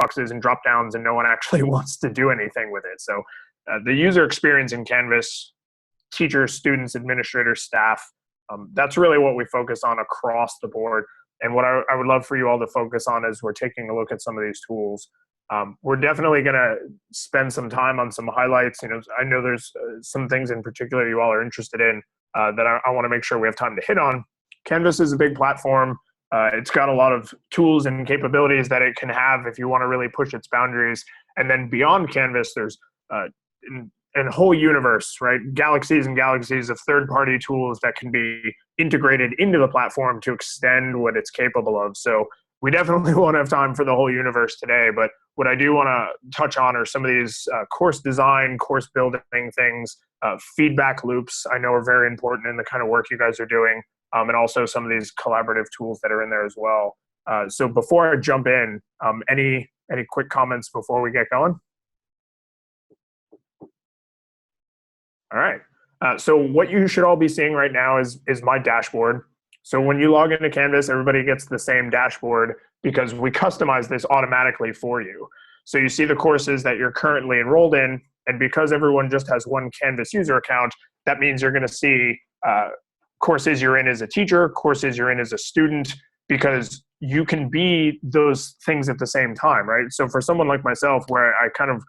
checkboxes and drop downs, and no one actually wants to do anything with it. So the user experience in Canvas, teachers, students, administrators, staff, that's really what we focus on across the board. And what I would love for you all to focus on as we're taking a look at some of these tools. We're definitely going to spend some time on some highlights. I know there's some things in particular you all are interested in that I want to make sure we have time to hit on. Canvas is a big platform. It's got a lot of tools and capabilities that it can have if you want to really push its boundaries. And then beyond Canvas, there's a whole universe, right? Galaxies and galaxies of third-party tools that can be integrated into the platform to extend what it's capable of. So we definitely won't have time for the whole universe today, but what I do want to touch on are some of these course design, course building things, feedback loops I know are very important in the kind of work you guys are doing, and also some of these collaborative tools that are in there as well. So before I jump in, any quick comments before we get going? All right. So what you should all be seeing right now is my dashboard. So when you log into Canvas, everybody gets the same dashboard because we customize this automatically for you. So you see the courses that you're currently enrolled in, and because everyone just has one Canvas user account, that means you're going to see courses you're in as a teacher, courses you're in as a student, because you can be those things at the same time, right? So for someone like myself, where I kind of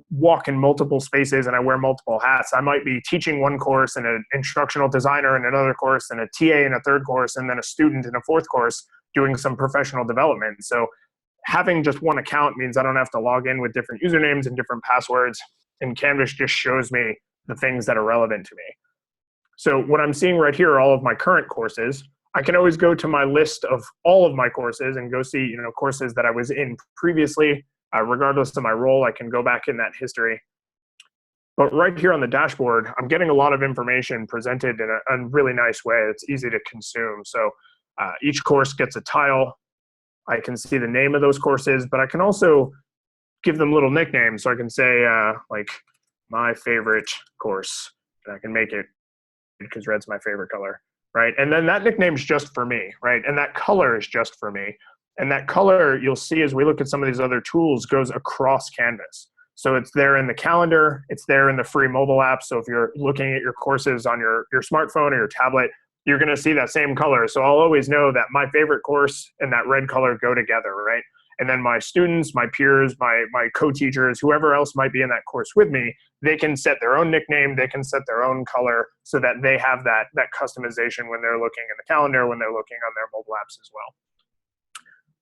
walk in multiple spaces and I wear multiple hats, I might be teaching one course and an instructional designer in another course and a TA in a third course and then a student in a fourth course doing some professional development. So having just one account means I don't have to log in with different usernames and different passwords, and Canvas just shows me the things that are relevant to me. So what I'm seeing right here are all of my current courses. I can always go to my list of all of my courses and go see, courses that I was in previously. Regardless of my role, I can go back in that history. But right here on the dashboard, I'm getting a lot of information presented in a really nice way. It's easy to consume. So each course gets a tile. I can see the name of those courses, but I can also give them little nicknames. So I can say, like, my favorite course. And I can make it, because red's my favorite color, right? And then that nickname's just for me, right? And that color is just for me. And that color, you'll see as we look at some of these other tools, goes across Canvas. So it's there in the calendar, it's there in the free mobile app. So if you're looking at your courses on your smartphone or your tablet, you're going to see that same color. So I'll always know that my favorite course and that red color go together, right? And then my students, my peers, my co-teachers, whoever else might be in that course with me, they can set their own nickname, they can set their own color so that they have that customization when they're looking in the calendar, when they're looking on their mobile apps as well.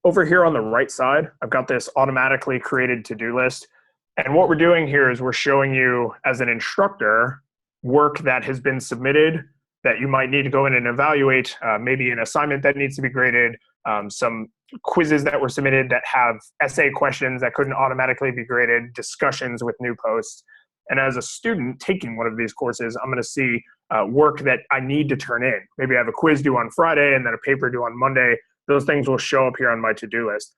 Over here on the right side, I've got this automatically created to-do list. And what we're doing here is we're showing you, as an instructor, work that has been submitted that you might need to go in and evaluate, maybe an assignment that needs to be graded, some quizzes that were submitted that have essay questions that couldn't automatically be graded, discussions with new posts. And as a student taking one of these courses, I'm going to see work that I need to turn in. Maybe I have a quiz due on Friday and then a paper due on Monday. Those things will show up here on my to-do list.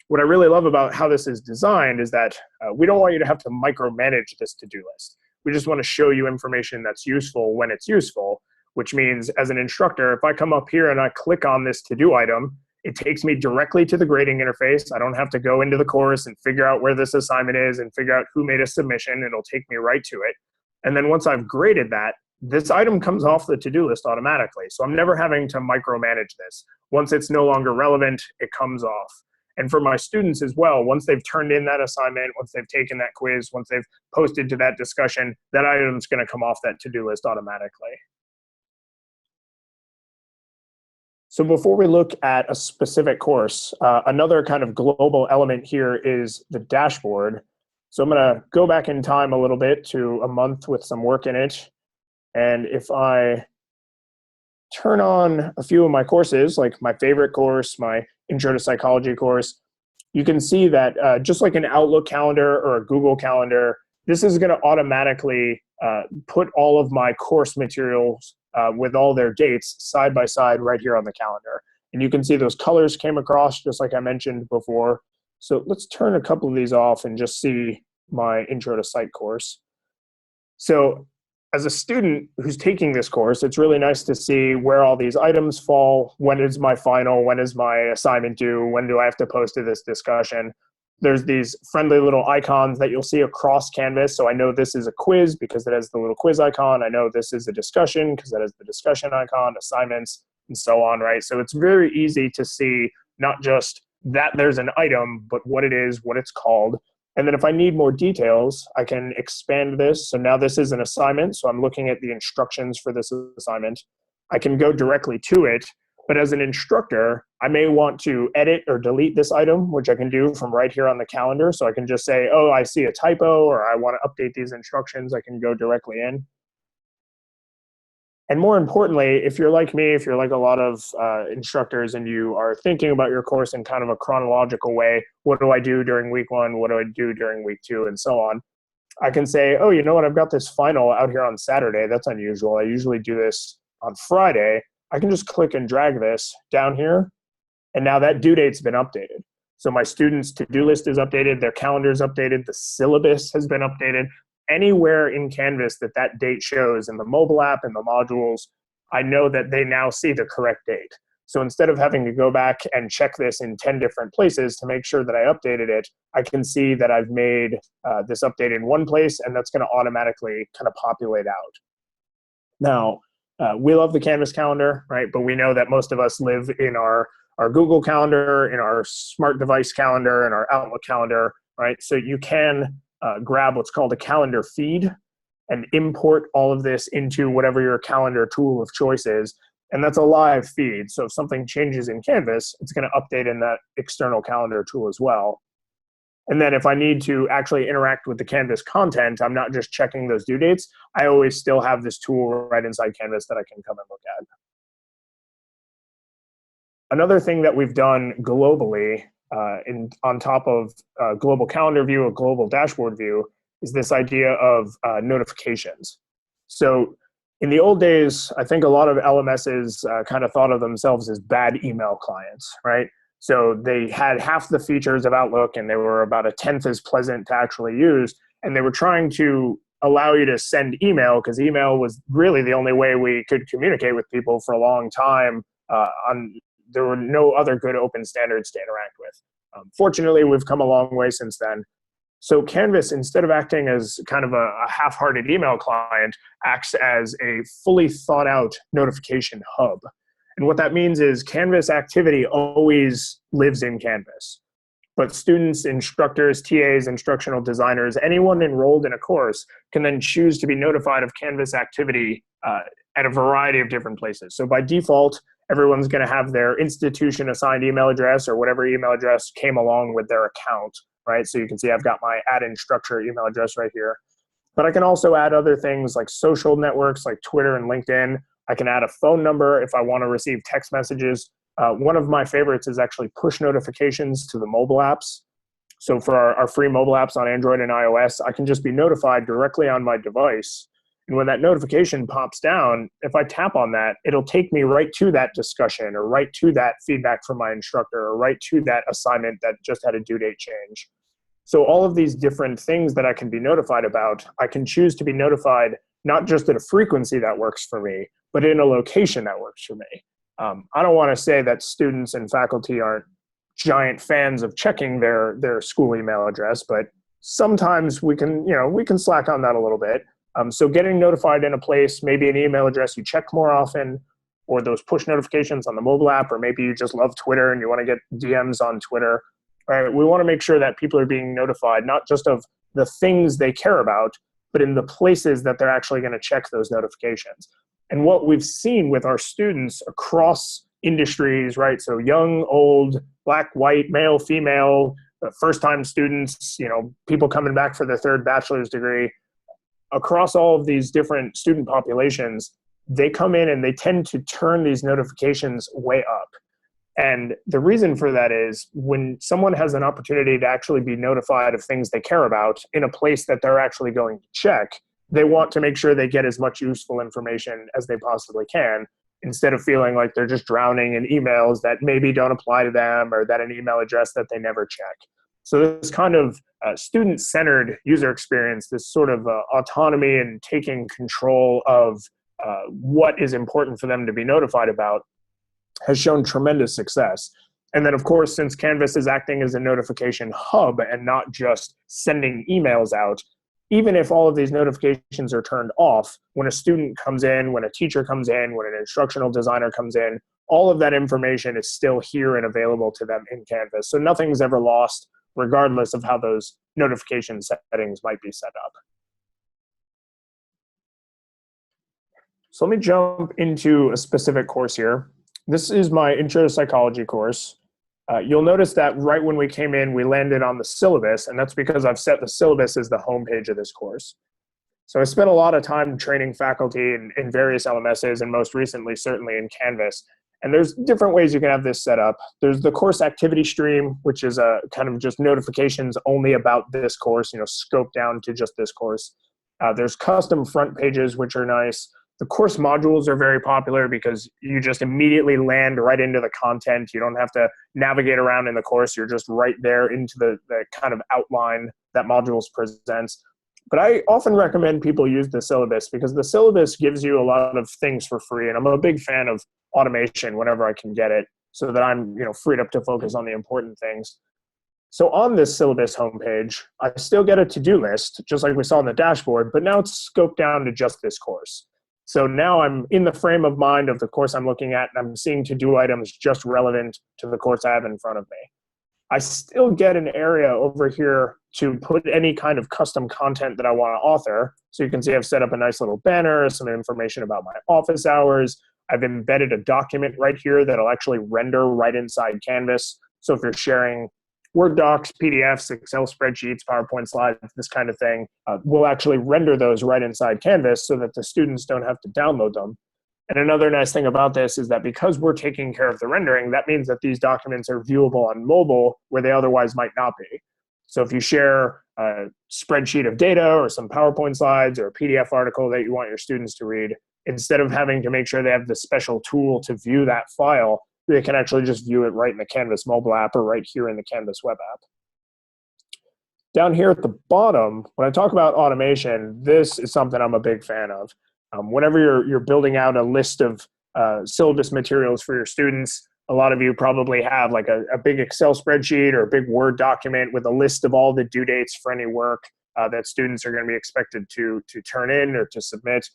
What I really love about how this is designed is that we don't want you to have to micromanage this to-do list. We just want to show you information that's useful when it's useful, which means as an instructor, if I come up here and I click on this to-do item, it takes me directly to the grading interface. I don't have to go into the course and figure out where this assignment is and figure out who made a submission. It'll take me right to it. And then once I've graded that, this item comes off the to-do list automatically. So I'm never having to micromanage this. Once it's no longer relevant, it comes off. And for my students as well, once they've turned in that assignment, once they've taken that quiz, once they've posted to that discussion, that item's going to come off that to-do list automatically. So before we look at a specific course, another kind of global element here is the dashboard. So I'm going to go back in time a little bit to a month with some work in it. And if I turn on a few of my courses, like my favorite course, my Intro to Psychology course, you can see that just like an Outlook calendar or a Google calendar, this is going to automatically put all of my course materials with all their dates side by side right here on the calendar. And you can see those colors came across just like I mentioned before. So let's turn a couple of these off and just see my Intro to Psych course. So as a student who's taking this course, it's really nice to see where all these items fall. When is my final? When is my assignment due? When do I have to post to this discussion? There's these friendly little icons that you'll see across Canvas. So I know this is a quiz because it has the little quiz icon. I know this is a discussion because that has the discussion icon, assignments, and so on, right? So it's very easy to see not just that there's an item, but what it is, what it's called. And then if I need more details, I can expand this. So now this is an assignment. So I'm looking at the instructions for this assignment. I can go directly to it. But as an instructor, I may want to edit or delete this item, which I can do from right here on the calendar. So I can just say, oh, I see a typo, or I want to update these instructions. I can go directly in. And more importantly, if you're like me, if you're like a lot of instructors and you are thinking about your course in kind of a chronological way, what do I do during week 1? What do I do during week 2? And so on. I can say, oh, you know what? I've got this final out here on Saturday. That's unusual. I usually do this on Friday. I can just click and drag this down here. And now that due date's been updated. So my students' to-do list is updated. Their calendar is updated. The syllabus has been updated. Anywhere in Canvas that that date shows in the mobile app and the modules, I know that they now see the correct date. So instead of having to go back and check this in 10 different places to make sure that I updated it, I can see that I've made this update in one place, and that's going to automatically kind of populate out. Now, we love the Canvas calendar, right? But we know that most of us live in our Google Calendar, in our smart device calendar, in our Outlook calendar, right? So you can grab what's called a calendar feed and import all of this into whatever your calendar tool of choice is. And that's a live feed. So if something changes in Canvas, it's going to update in that external calendar tool as well. And then if I need to actually interact with the Canvas content, I'm not just checking those due dates. I always still have this tool right inside Canvas that I can come and look at. Another thing that we've done globally on top of a global calendar view, a global dashboard view, is this idea of notifications. So in the old days, I think a lot of LMSs kind of thought of themselves as bad email clients, right? So they had half the features of Outlook and they were about 1/10 as pleasant to actually use. And they were trying to allow you to send email because email was really the only way we could communicate with people for a long time. There were no other good open standards to interact with. Fortunately, we've come a long way since then. So Canvas, instead of acting as kind of a half-hearted email client, acts as a fully thought out notification hub. And what that means is Canvas activity always lives in Canvas. But students, instructors, TAs, instructional designers, anyone enrolled in a course can then choose to be notified of Canvas activity at a variety of different places. So by default, everyone's going to have their institution assigned email address or whatever email address came along with their account, right? So you can see I've got my add Instructure email address right here. But I can also add other things like social networks like Twitter and LinkedIn. I can add a phone number if I want to receive text messages. One of my favorites is actually push notifications to the mobile apps. So for our free mobile apps on Android and iOS, I can just be notified directly on my device. And when that notification pops down, if I tap on that, it'll take me right to that discussion or right to that feedback from my instructor or right to that assignment that just had a due date change. So all of these different things that I can be notified about, I can choose to be notified not just at a frequency that works for me, but in a location that works for me. I don't want to say that students and faculty aren't giant fans of checking their school email address, but sometimes we can slack on that a little bit. So getting notified in a place, maybe an email address you check more often, or those push notifications on the mobile app, or maybe you just love Twitter and you want to get DMs on Twitter. Right? We want to make sure that people are being notified, not just of the things they care about, but in the places that they're actually going to check those notifications. And what we've seen with our students across industries, right? So young, old, black, white, male, female, first-time students, people coming back for their third bachelor's degree, across all of these different student populations, they come in and they tend to turn these notifications way up. And the reason for that is when someone has an opportunity to actually be notified of things they care about in a place that they're actually going to check, they want to make sure they get as much useful information as they possibly can, instead of feeling like they're just drowning in emails that maybe don't apply to them or that an email address that they never check. So this kind of student-centered user experience, this sort of autonomy and taking control of what is important for them to be notified about, has shown tremendous success. And then, of course, since Canvas is acting as a notification hub and not just sending emails out, even if all of these notifications are turned off, when a student comes in, when a teacher comes in, when an instructional designer comes in, all of that information is still here and available to them in Canvas. So nothing's ever lost, regardless of how those notification settings might be set up. So let me jump into a specific course here. This is my Intro to Psychology course. You'll notice that right when we came in, we landed on the syllabus, and that's because I've set the syllabus as the homepage of this course. So I spent a lot of time training faculty in various LMSs, and most recently, certainly in Canvas. And there's different ways you can have this set up. There's the course activity stream, which is a kind of just notifications only about this course, scoped down to just this course. There's custom front pages, which are nice. The course modules are very popular because you just immediately land right into the content. You don't have to navigate around in the course. You're just right there into the kind of outline that modules presents. But I often recommend people use the syllabus because the syllabus gives you a lot of things for free. And I'm a big fan of automation whenever I can get it so that I'm freed up to focus on the important things. So on this syllabus homepage, I still get a to-do list, just like we saw on the dashboard, but now it's scoped down to just this course. So now I'm in the frame of mind of the course I'm looking at, and I'm seeing to-do items just relevant to the course I have in front of me. I still get an area over here to put any kind of custom content that I want to author. So you can see I've set up a nice little banner, some information about my office hours. I've embedded a document right here that'll actually render right inside Canvas. So if you're sharing Word docs, PDFs, Excel spreadsheets, PowerPoint slides, this kind of thing, we'll actually render those right inside Canvas so that the students don't have to download them. And another nice thing about this is that because we're taking care of the rendering, that means that these documents are viewable on mobile where they otherwise might not be. So if you share a spreadsheet of data or some PowerPoint slides or a PDF article that you want your students to read, instead of having to make sure they have the special tool to view that file, they can actually just view it right in the Canvas mobile app or right here in the Canvas web app. Down here at the bottom, when I talk about automation, this is something I'm a big fan of. Whenever you're building out a list of syllabus materials for your students, a lot of you probably have like a big Excel spreadsheet or a big Word document with a list of all the due dates for any work that students are going to be expected to turn in or to submit.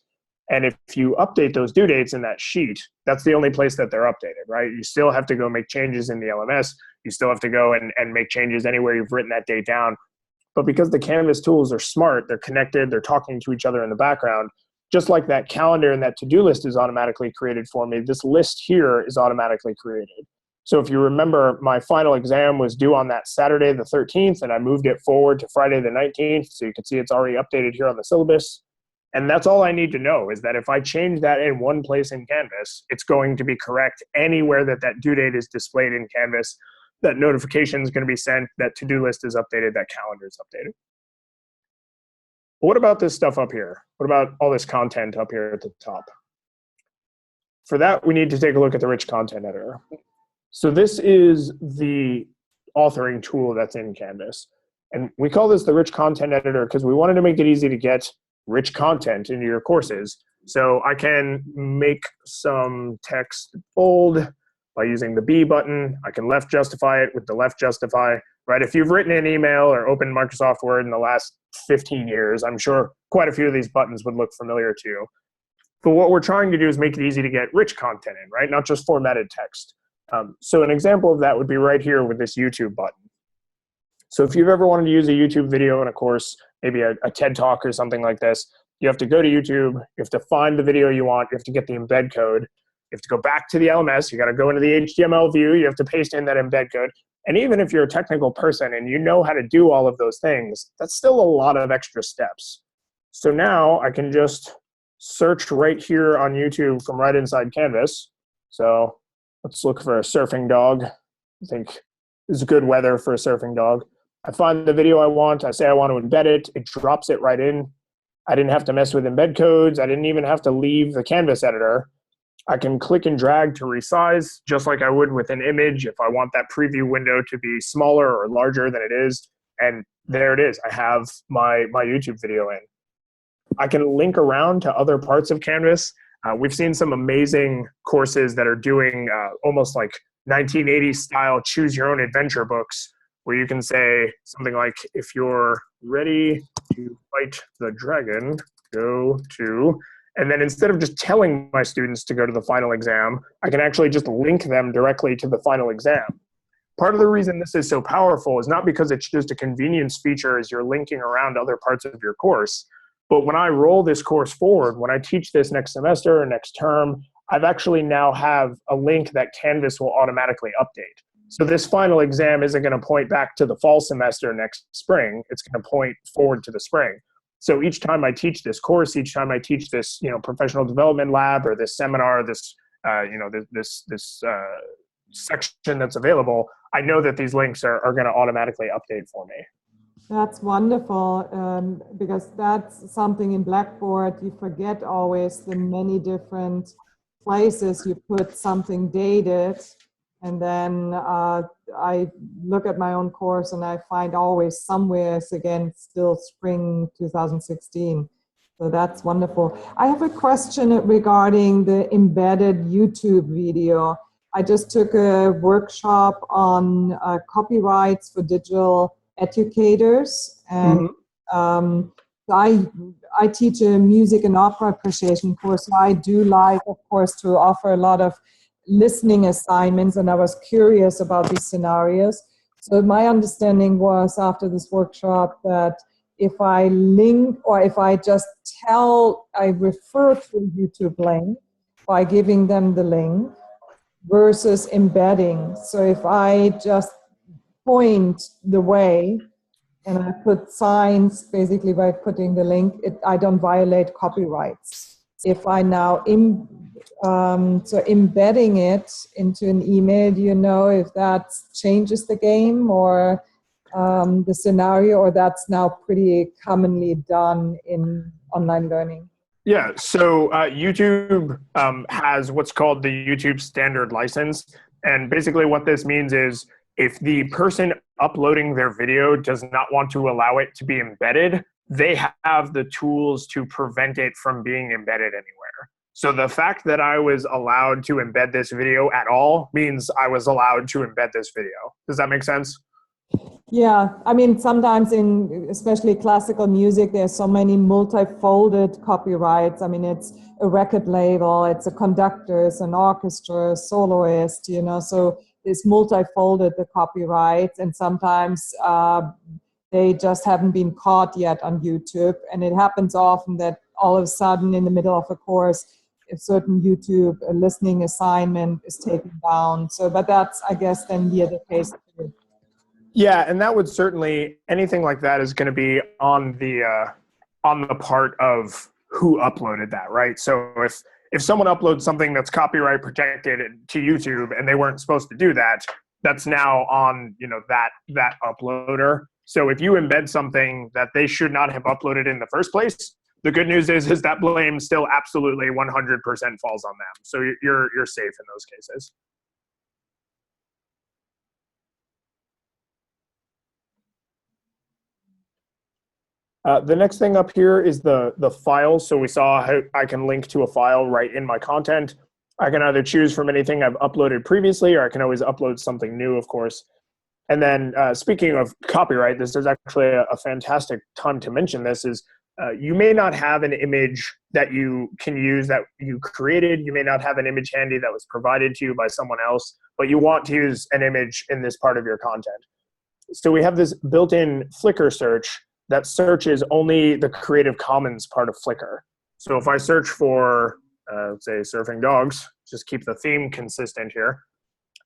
And if you update those due dates in that sheet, that's the only place that they're updated, right? You still have to go make changes in the LMS. You still have to go and make changes anywhere you've written that date down. But because the Canvas tools are smart, they're connected, they're talking to each other in the background, just like that calendar and that to-do list is automatically created for me, this list here is automatically created. So if you remember, my final exam was due on that Saturday the 13th, and I moved it forward to Friday the 19th, so you can see it's already updated here on the syllabus. And that's all I need to know is that if I change that in one place in Canvas, it's going to be correct anywhere that that due date is displayed in Canvas, that notification is going to be sent, that to-do list is updated, that calendar is updated. But what about this stuff up here? What about all this content up here at the top? For that, we need to take a look at the rich content editor. So this is the authoring tool that's in Canvas. And we call this the rich content editor because we wanted to make it easy to get rich content into your courses. So I can make some text bold by using the B button. I can left justify it with the left justify, right? If you've written an email or opened Microsoft Word in the last 15 years, I'm sure quite a few of these buttons would look familiar to you. But what we're trying to do is make it easy to get rich content in, right? Not just formatted text. So an example of that would be right here with this YouTube button. So if you've ever wanted to use a YouTube video in a course, maybe a TED Talk or something like this, you have to go to YouTube, you have to find the video you want, you have to get the embed code, you have to go back to the LMS, you got to go into the HTML view, you have to paste in that embed code. And even if you're a technical person and you know how to do all of those things, that's still a lot of extra steps. So now I can just search right here on YouTube from right inside Canvas. So let's look for a surfing dog. I think it's good weather for a surfing dog. I find the video I want, I say I want to embed it, it drops it right in. I didn't have to mess with embed codes, I didn't even have to leave the Canvas editor. I can click and drag to resize, just like I would with an image if I want that preview window to be smaller or larger than it is. And there it is, I have my YouTube video in. I can link around to other parts of Canvas. We've seen some amazing courses that are doing almost like 1980s style choose your own adventure books where you can say something like, if you're ready to fight the dragon, go to, and then instead of just telling my students to go to the final exam, I can actually just link them directly to the final exam. Part of the reason this is so powerful is not because it's just a convenience feature as you're linking around other parts of your course, but when I roll this course forward, when I teach this next semester or next term, I've actually now have a link that Canvas will automatically update. So this final exam isn't going to point back to the fall semester next spring. It's going to point forward to the spring. So each time I teach this course, each time I teach this, professional development lab or this seminar, this, this section that's available, I know that these links are going to automatically update for me. That's wonderful, because that's something in Blackboard, you forget always the many different places you put something dated. And then I look at my own course and I find always somewhere again still spring 2016. So that's wonderful. I have a question regarding the embedded YouTube video. I just took a workshop on copyrights for digital educators, and I teach a music and opera appreciation course. So I do like, of course, to offer a lot of listening assignments, and I was curious about these scenarios. So my understanding was after this workshop that if I link, or if I just I refer to a YouTube link by giving them the link versus embedding. So if I just point the way and I put signs basically by putting the link, I don't violate copyrights. If I now so embedding it into an email, do you know if that changes the game or the scenario, or that's now pretty commonly done in online learning? Yeah, so YouTube has what's called the YouTube standard license. And basically what this means is if the person uploading their video does not want to allow it to be embedded, they have the tools to prevent it from being embedded anywhere. So the fact that I was allowed to embed this video at all means I was allowed to embed this video. Does that make sense? Yeah, I mean, sometimes in especially classical music, there's so many multi-folded copyrights. I mean, it's a record label, it's a conductor, it's an orchestra, a soloist, so it's multi-folded, the copyrights, and sometimes they just haven't been caught yet on YouTube. And it happens often that all of a sudden in the middle of a course, a certain YouTube listening assignment is taken down. So, but that's, I guess, then here the case too. Yeah, and that would certainly, anything like that is going to be on the part of who uploaded that, right? So if someone uploads something that's copyright protected to YouTube and they weren't supposed to do that, that's now on that uploader. So if you embed something that they should not have uploaded in the first place, the good news is that blame still absolutely 100% falls on them. So you're safe in those cases. The next thing up here is the files. So we saw how I can link to a file right in my content. I can either choose from anything I've uploaded previously, or I can always upload something new, of course. And then speaking of copyright, this is actually a fantastic time to mention this, is you may not have an image that you can use that you created. You may not have an image handy that was provided to you by someone else, but you want to use an image in this part of your content. So we have this built-in Flickr search that searches only the Creative Commons part of Flickr. So if I search for, let's say, surfing dogs, just keep the theme consistent here,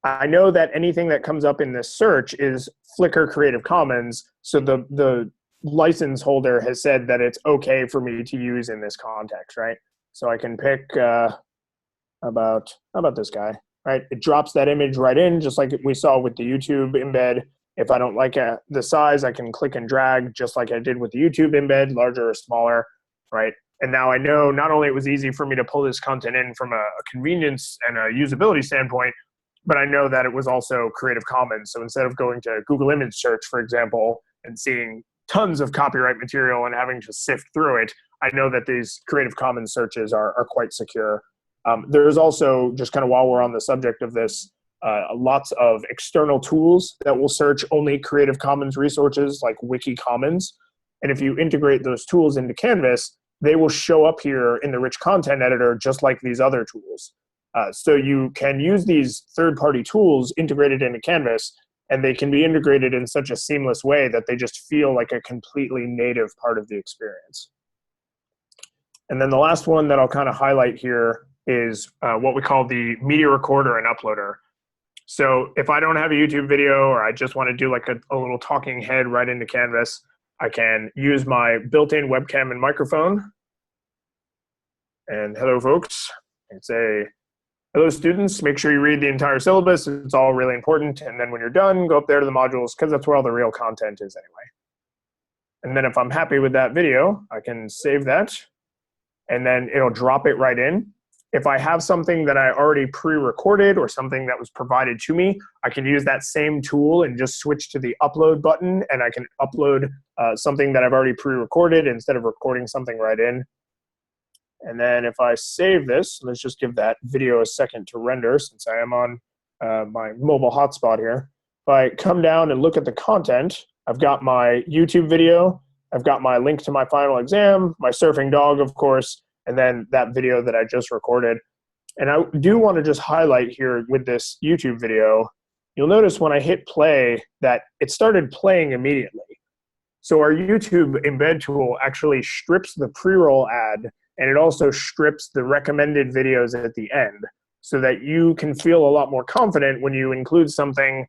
I know that anything that comes up in this search is Flickr Creative Commons, so the license holder has said that it's okay for me to use in this context, right? So I can pick, how about this guy, right? It drops that image right in, just like we saw with the YouTube embed. If I don't like the size, I can click and drag, just like I did with the YouTube embed, larger or smaller, right? And now I know not only it was easy for me to pull this content in from a convenience and a usability standpoint, but I know that it was also Creative Commons. So instead of going to Google Image Search, for example, and seeing tons of copyright material and having to sift through it, I know that these Creative Commons searches are quite secure. There's also, just kind of while we're on the subject of this, lots of external tools that will search only Creative Commons resources like Wiki Commons. And if you integrate those tools into Canvas, they will show up here in the rich content editor just like these other tools. So you can use these third-party tools integrated into Canvas, and they can be integrated in such a seamless way that they just feel like a completely native part of the experience. And then the last one that I'll kind of highlight here is what we call the media recorder and uploader. So if I don't have a YouTube video, or I just want to do like a little talking head right into Canvas, I can use my built-in webcam and microphone. And hello, folks. And say, hello, students. Make sure you read the entire syllabus. It's all really important. And then when you're done, go up there to the modules, because that's where all the real content is anyway. And then if I'm happy with that video, I can save that. And then it'll drop it right in. If I have something that I already pre-recorded or something that was provided to me, I can use that same tool and just switch to the upload button, and I can upload something that I've already pre-recorded instead of recording something right in. And then if I save this, let's just give that video a second to render since I am on my mobile hotspot here. If I come down and look at the content, I've got my YouTube video, I've got my link to my final exam, my surfing dog, of course, and then that video that I just recorded. And I do want to just highlight here with this YouTube video, you'll notice when I hit play that it started playing immediately. So our YouTube embed tool actually strips the pre-roll ad, and it also strips the recommended videos at the end, so that you can feel a lot more confident when you include something,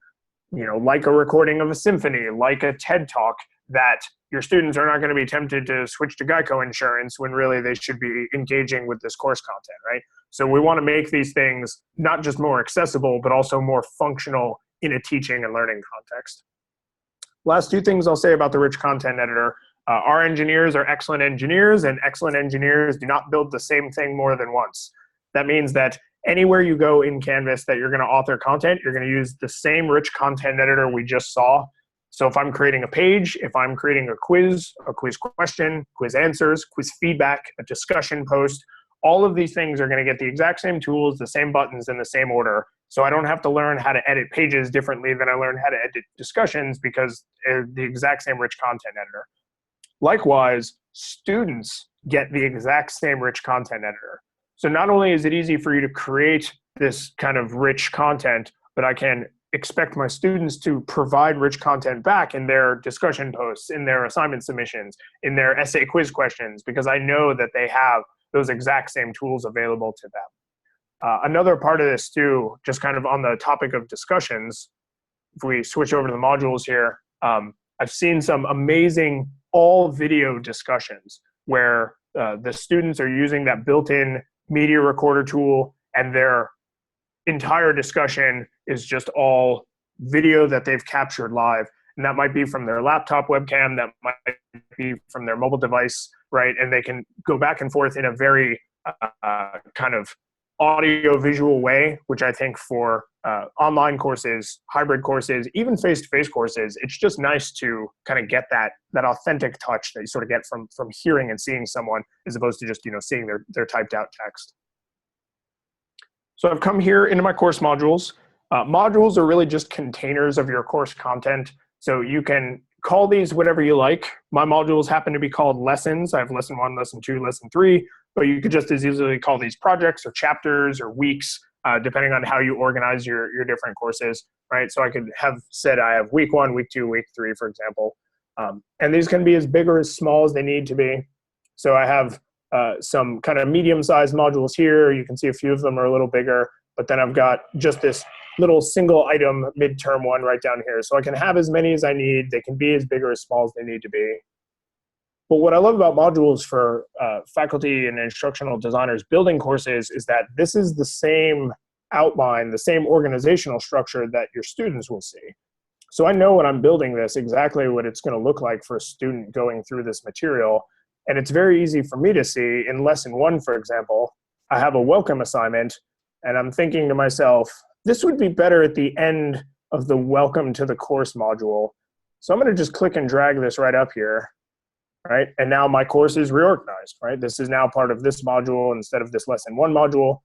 you know, like a recording of a symphony, like a TED Talk, that your students are not going to be tempted to switch to Geico insurance when really they should be engaging with this course content, right? So we want to make these things not just more accessible, but also more functional in a teaching and learning context. Last two things I'll say about the rich content editor. Our engineers are excellent engineers, and excellent engineers do not build the same thing more than once. That means that anywhere you go in Canvas that you're going to author content, you're going to use the same rich content editor we just saw. So if I'm creating a page, if I'm creating a quiz question, quiz answers, quiz feedback, a discussion post, all of these things are going to get the exact same tools, the same buttons in the same order. So I don't have to learn how to edit pages differently than I learned how to edit discussions, because they're the exact same rich content editor. Likewise, students get the exact same rich content editor. So not only is it easy for you to create this kind of rich content, but I can expect my students to provide rich content back in their discussion posts, in their assignment submissions, in their essay quiz questions, because I know that they have those exact same tools available to them. Another part of this too, just kind of on the topic of discussions, if we switch over to the modules here, I've seen some amazing all video discussions where the students are using that built-in media recorder tool, and their entire discussion is just all video that they've captured live. And that might be from their laptop webcam, that might be from their mobile device, right? And they can go back and forth in a very kind of audio-visual way, which I think for online courses, hybrid courses, even face-to-face courses, it's just nice to kind of get that authentic touch that you sort of get from hearing and seeing someone, as opposed to just, you know, seeing their typed out text. So I've come here into my course modules. Modules are really just containers of your course content. So you can call these whatever you like. My modules happen to be called lessons. I have lesson 1, lesson 2, lesson 3, but you could just as easily call these projects or chapters or weeks, depending on how you organize your different courses, right? So I could have said I have week 1, week 2, week 3, for example. And these can be as big or as small as they need to be. So I have some kind of medium-sized modules here. You can see a few of them are a little bigger, but then I've got just this little single item midterm one right down here. So I can have as many as I need. They can be as big or as small as they need to be. But what I love about modules for faculty and instructional designers building courses is that this is the same outline, the same organizational structure that your students will see. So I know when I'm building this exactly what it's going to look like for a student going through this material. And it's very easy for me to see in lesson 1, for example, I have a welcome assignment, and I'm thinking to myself, this would be better at the end of the welcome to the course module. So I'm going to just click and drag this right up here, right? And now my course is reorganized, right? This is now part of this module instead of this lesson 1 module.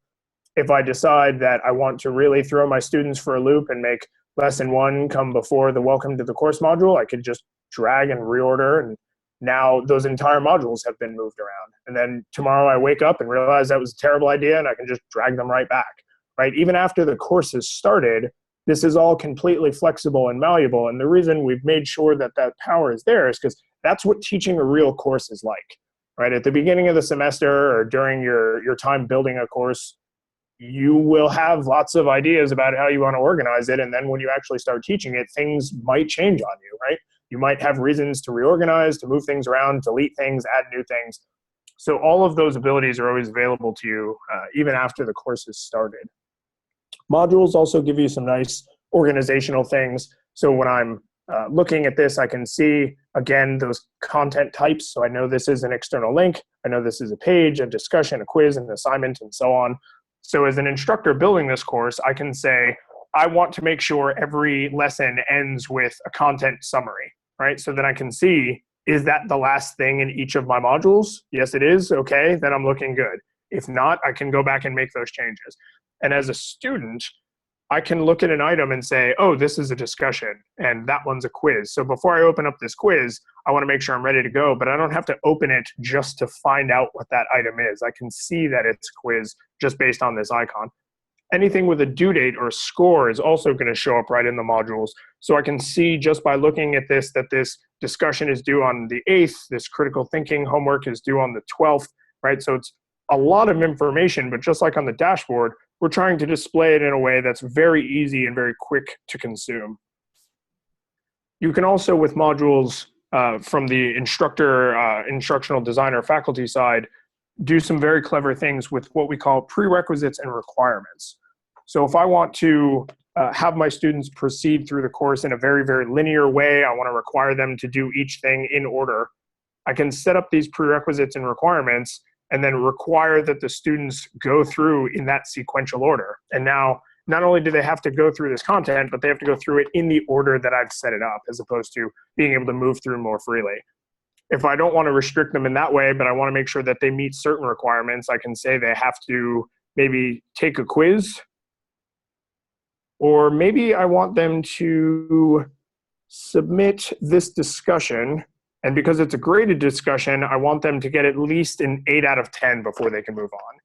If I decide that I want to really throw my students for a loop and make lesson one come before the welcome to the course module, I could just drag and reorder, and now those entire modules have been moved around. And then tomorrow I wake up and realize that was a terrible idea, and I can just drag them right back, right? Even after the course is started, this is all completely flexible and malleable. And the reason we've made sure that that power is there is because that's what teaching a real course is like, right? At the beginning of the semester or during your time building a course, you will have lots of ideas about how you want to organize it. And then when you actually start teaching it, things might change on you, right? You might have reasons to reorganize, to move things around, delete things, add new things. So all of those abilities are always available to you, even after the course is started. Modules also give you some nice organizational things. So when I'm looking at this, I can see, again, those content types. So I know this is an external link. I know this is a page, a discussion, a quiz, an assignment, and so on. So as an instructor building this course, I can say, I want to make sure every lesson ends with a content summary, right? So then I can see, is that the last thing in each of my modules? Yes, it is. Okay, then I'm looking good. If not, I can go back and make those changes. And as a student, I can look at an item and say, oh, this is a discussion, and that one's a quiz. So before I open up this quiz, I want to make sure I'm ready to go, but I don't have to open it just to find out what that item is. I can see that it's a quiz just based on this icon. Anything with a due date or a score is also going to show up right in the modules. So I can see just by looking at this that this discussion is due on the 8th, this critical thinking homework is due on the 12th, right? So it's a lot of information, but just like on the dashboard, we're trying to display it in a way that's very easy and very quick to consume. You can also, with modules from the instructional designer faculty side, do some very clever things with what we call prerequisites and requirements. So if I want to have my students proceed through the course in a very, very linear way, I want to require them to do each thing in order, I can set up these prerequisites and requirements and then require that the students go through in that sequential order. And now, not only do they have to go through this content, but they have to go through it in the order that I've set it up, as opposed to being able to move through more freely. If I don't want to restrict them in that way, but I want to make sure that they meet certain requirements, I can say they have to maybe take a quiz, or maybe I want them to submit this discussion. And because it's a graded discussion, I want them to get at least an 8 out of 10 before they can move on.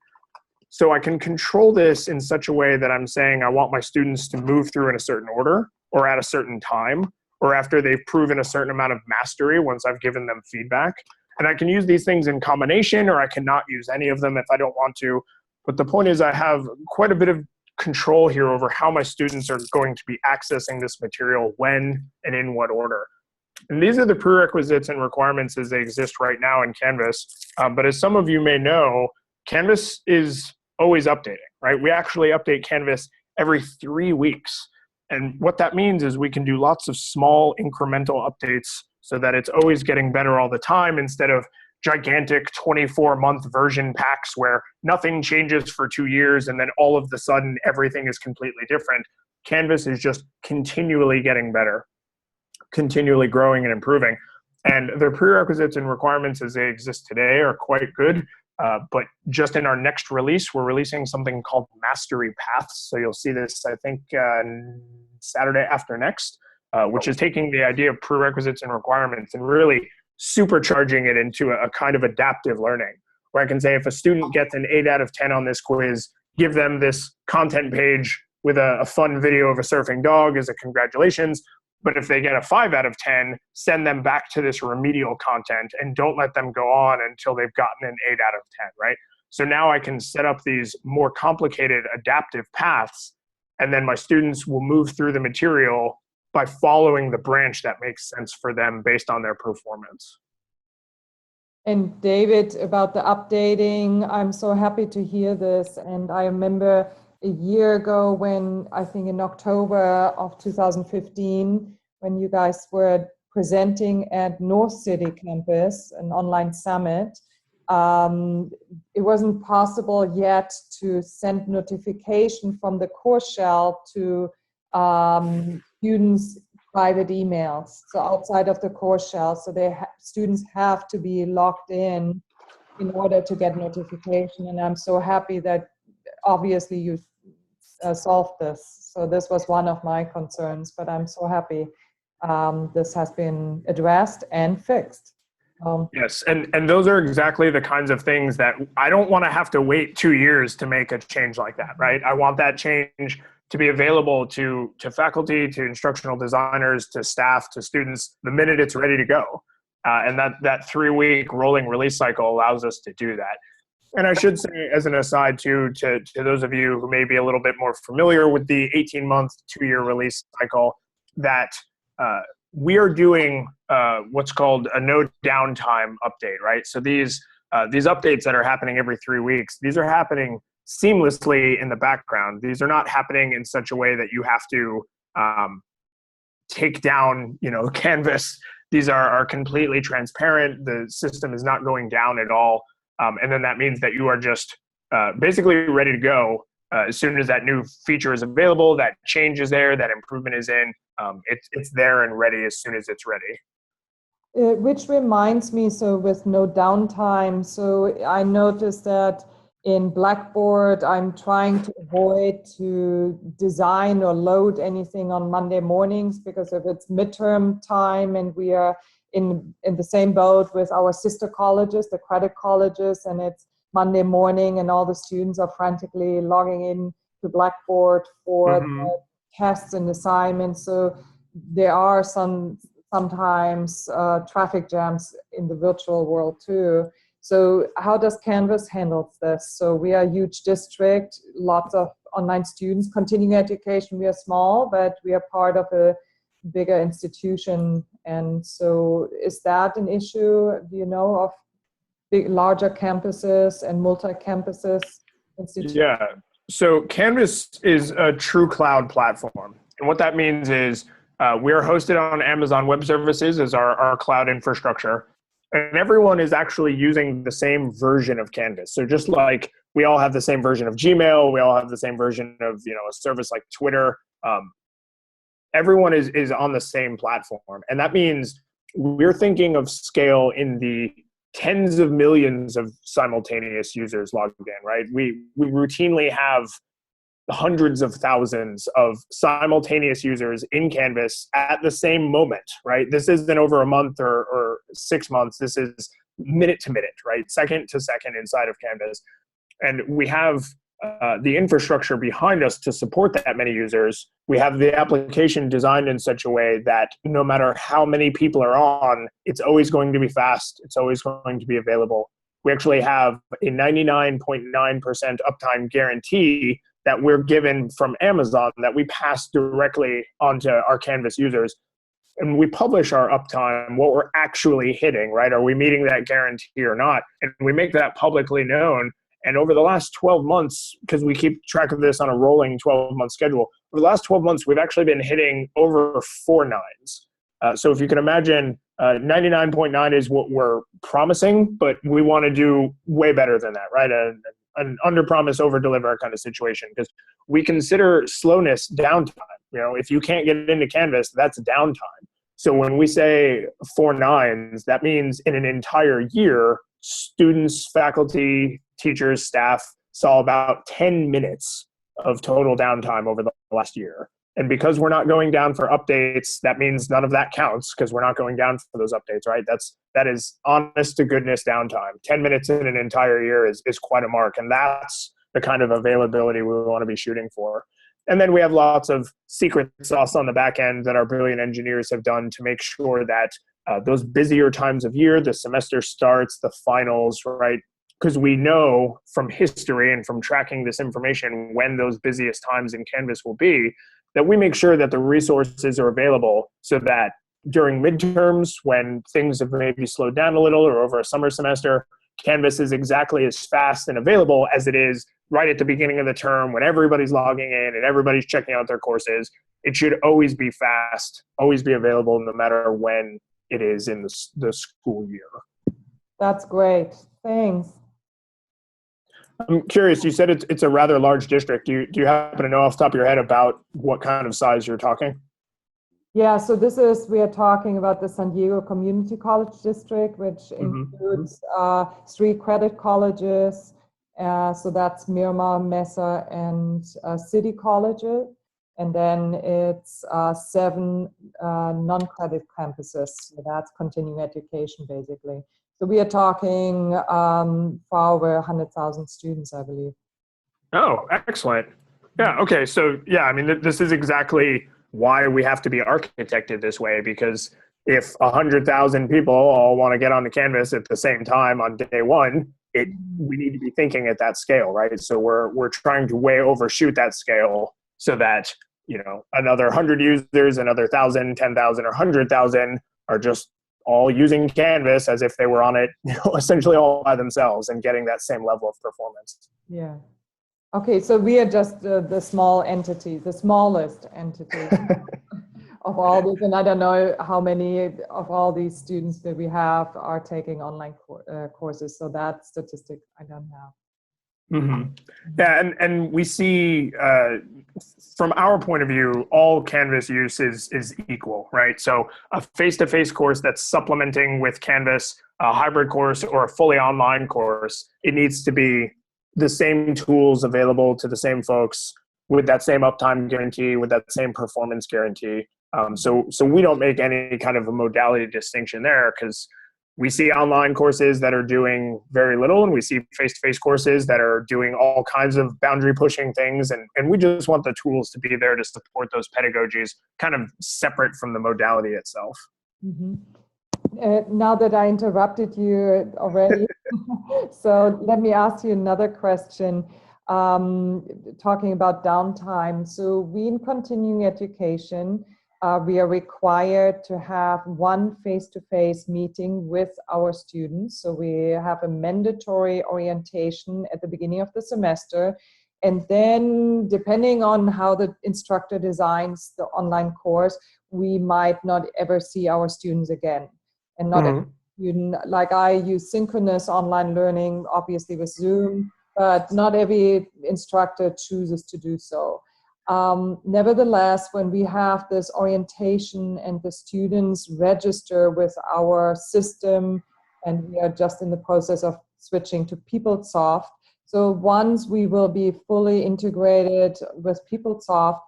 So I can control this in such a way that I'm saying I want my students to move through in a certain order or at a certain time, or after they've proven a certain amount of mastery once I've given them feedback. And I can use these things in combination, or I cannot use any of them if I don't want to. But the point is I have quite a bit of control here over how my students are going to be accessing this material, when and in what order. And these are the prerequisites and requirements as they exist right now in Canvas. But as some of you may know, Canvas is always updating, right? We actually update Canvas every 3 weeks. And what that means is we can do lots of small incremental updates so that it's always getting better all the time, instead of gigantic 24-month version packs where nothing changes for 2 years and then all of a sudden everything is completely different. Canvas is just continually getting better, continually growing and improving. And the prerequisites and requirements as they exist today are quite good. But just in our next release, we're releasing something called Mastery Paths. So you'll see this, I think, Saturday after next, which is taking the idea of prerequisites and requirements and really supercharging it into a kind of adaptive learning, where I can say if a student gets an 8 out of 10 on this quiz, give them this content page with a fun video of a surfing dog as a congratulations. But if they get a 5 out of 10, send them back to this remedial content and don't let them go on until they've gotten an 8 out of 10, right? So now I can set up these more complicated adaptive paths, and then my students will move through the material by following the branch that makes sense for them based on their performance. And David, about the updating, I'm so happy to hear this. And I remember a year ago when, I think in October of 2015, when you guys were presenting at North City campus, an online summit, it wasn't possible yet to send notification from the course shell to students' private emails, so outside of the course shell. So students have to be logged in order to get notification. And I'm so happy that obviously you solved this. So this was one of my concerns, but I'm so happy this has been addressed and fixed. Yes, and those are exactly the kinds of things that I don't want to have to wait 2 years to make a change like that, right? I want that change to be available to faculty, to instructional designers, to staff, to students the minute it's ready to go. And that 3-week rolling release cycle allows us to do that. And I should say, as an aside too, to those of you who may be a little bit more familiar with the 18-month, 2-year release cycle, that we are doing what's called a no downtime update, right? So these updates that are happening every 3 weeks, these are happening seamlessly in the background. These are not happening in such a way that you have to take down, Canvas. These are completely transparent. The system is not going down at all. And then that means that you are just basically ready to go as soon as that new feature is available, that change is there, that improvement is in. It's there and ready as soon as it's ready. Which reminds me, so with no downtime, so I noticed that in Blackboard, I'm trying to avoid to design or load anything on Monday mornings, because if it's midterm time and we are in the same boat with our sister colleges, the credit colleges, and it's Monday morning and all the students are frantically logging in to Blackboard for the tests and assignments. So there are sometimes traffic jams in the virtual world too. So how does Canvas handle this? So we are a huge district, lots of online students, continuing education. We are small, but we are part of a bigger institution. And so is that an issue, do you know, of big, larger campuses and multi-campuses institutions? Yeah, so Canvas is a true cloud platform. And what that means is we're hosted on Amazon Web Services as our cloud infrastructure. And everyone is actually using the same version of Canvas. So just like we all have the same version of Gmail, we all have the same version of a service like Twitter. Everyone is on the same platform. And that means we're thinking of scale in the tens of millions of simultaneous users logged in, right? We routinely have hundreds of thousands of simultaneous users in Canvas at the same moment, right? This isn't over a month or 6 months. This is minute to minute, right? Second to second inside of Canvas. And we have the infrastructure behind us to support that many users. We have the application designed in such a way that no matter how many people are on, it's always going to be fast. It's always going to be available. We actually have a 99.9% uptime guarantee that we're given from Amazon that we pass directly onto our Canvas users. And we publish our uptime, what we're actually hitting, right? Are we meeting that guarantee or not? And we make that publicly known. And over the last 12 months, because we keep track of this on a rolling 12-month schedule, over the last 12 months, we've actually been hitting over 4 nines. So if you can imagine, 99.9 is what we're promising, but we want to do way better than that, right? An under-promise, over-deliver kind of situation, because we consider slowness downtime. If you can't get into Canvas, that's downtime. So when we say 4 nines, that means in an entire year, students, faculty, teachers, staff saw about 10 minutes of total downtime over the last year. And because we're not going down for updates, that means none of that counts because we're not going down for those updates, right? That is honest to goodness downtime. 10 minutes in an entire year is quite a mark. And that's the kind of availability we want to be shooting for. And then we have lots of secret sauce on the back end that our brilliant engineers have done to make sure that those busier times of year, the semester starts, the finals, right? Because we know from history and from tracking this information when those busiest times in Canvas will be, that we make sure that the resources are available so that during midterms, when things have maybe slowed down a little or over a summer semester, Canvas is exactly as fast and available as it is right at the beginning of the term when everybody's logging in and everybody's checking out their courses. It should always be fast, always be available no matter when it is in the school year. That's great. Thanks. I'm curious, you said it's a rather large district. Do you happen to know off the top of your head about what kind of size you're talking? Yeah, so we are talking about the San Diego Community College District, which includes 3 credit colleges, So that's Miramar, Mesa, and City colleges. And then it's 7 non-credit campuses. So that's continuing education, basically. So we are talking far over 100,000 students, I believe. Oh, excellent. Yeah. Okay. So, yeah, I mean, this is exactly why we have to be architected this way, because if 100,000 people all want to get on the Canvas at the same time on day one, we need to be thinking at that scale, right? So we're trying to way overshoot that scale so that, another 100 users, another 1,000, 10,000, or 100,000 are just all using Canvas as if they were on it, essentially all by themselves and getting that same level of performance. Yeah. Okay, so we are just the small entity, the smallest entity of all these, and I don't know how many of all these students that we have are taking online courses. So that statistic I don't have. Mm-hmm. Yeah, and we see from our point of view, all Canvas use is equal, right? So a face-to-face course that's supplementing with Canvas, a hybrid course, or a fully online course, it needs to be the same tools available to the same folks with that same uptime guarantee, with that same performance guarantee. So we don't make any kind of a modality distinction there, because we see online courses that are doing very little, and we see face-to-face courses that are doing all kinds of boundary pushing things. And we just want the tools to be there to support those pedagogies, kind of separate from the modality itself. Mm-hmm. Now that I interrupted you already, so let me ask you another question. Talking about downtime. So we in continuing education, we are required to have one face-to-face meeting with our students. So we have a mandatory orientation at the beginning of the semester. And then depending on how the instructor designs the online course, we might not ever see our students again. And not every student, like I use synchronous online learning, obviously with Zoom, but not every instructor chooses to do so. Nevertheless, when we have this orientation and the students register with our system, and we are just in the process of switching to PeopleSoft. So once we will be fully integrated with PeopleSoft,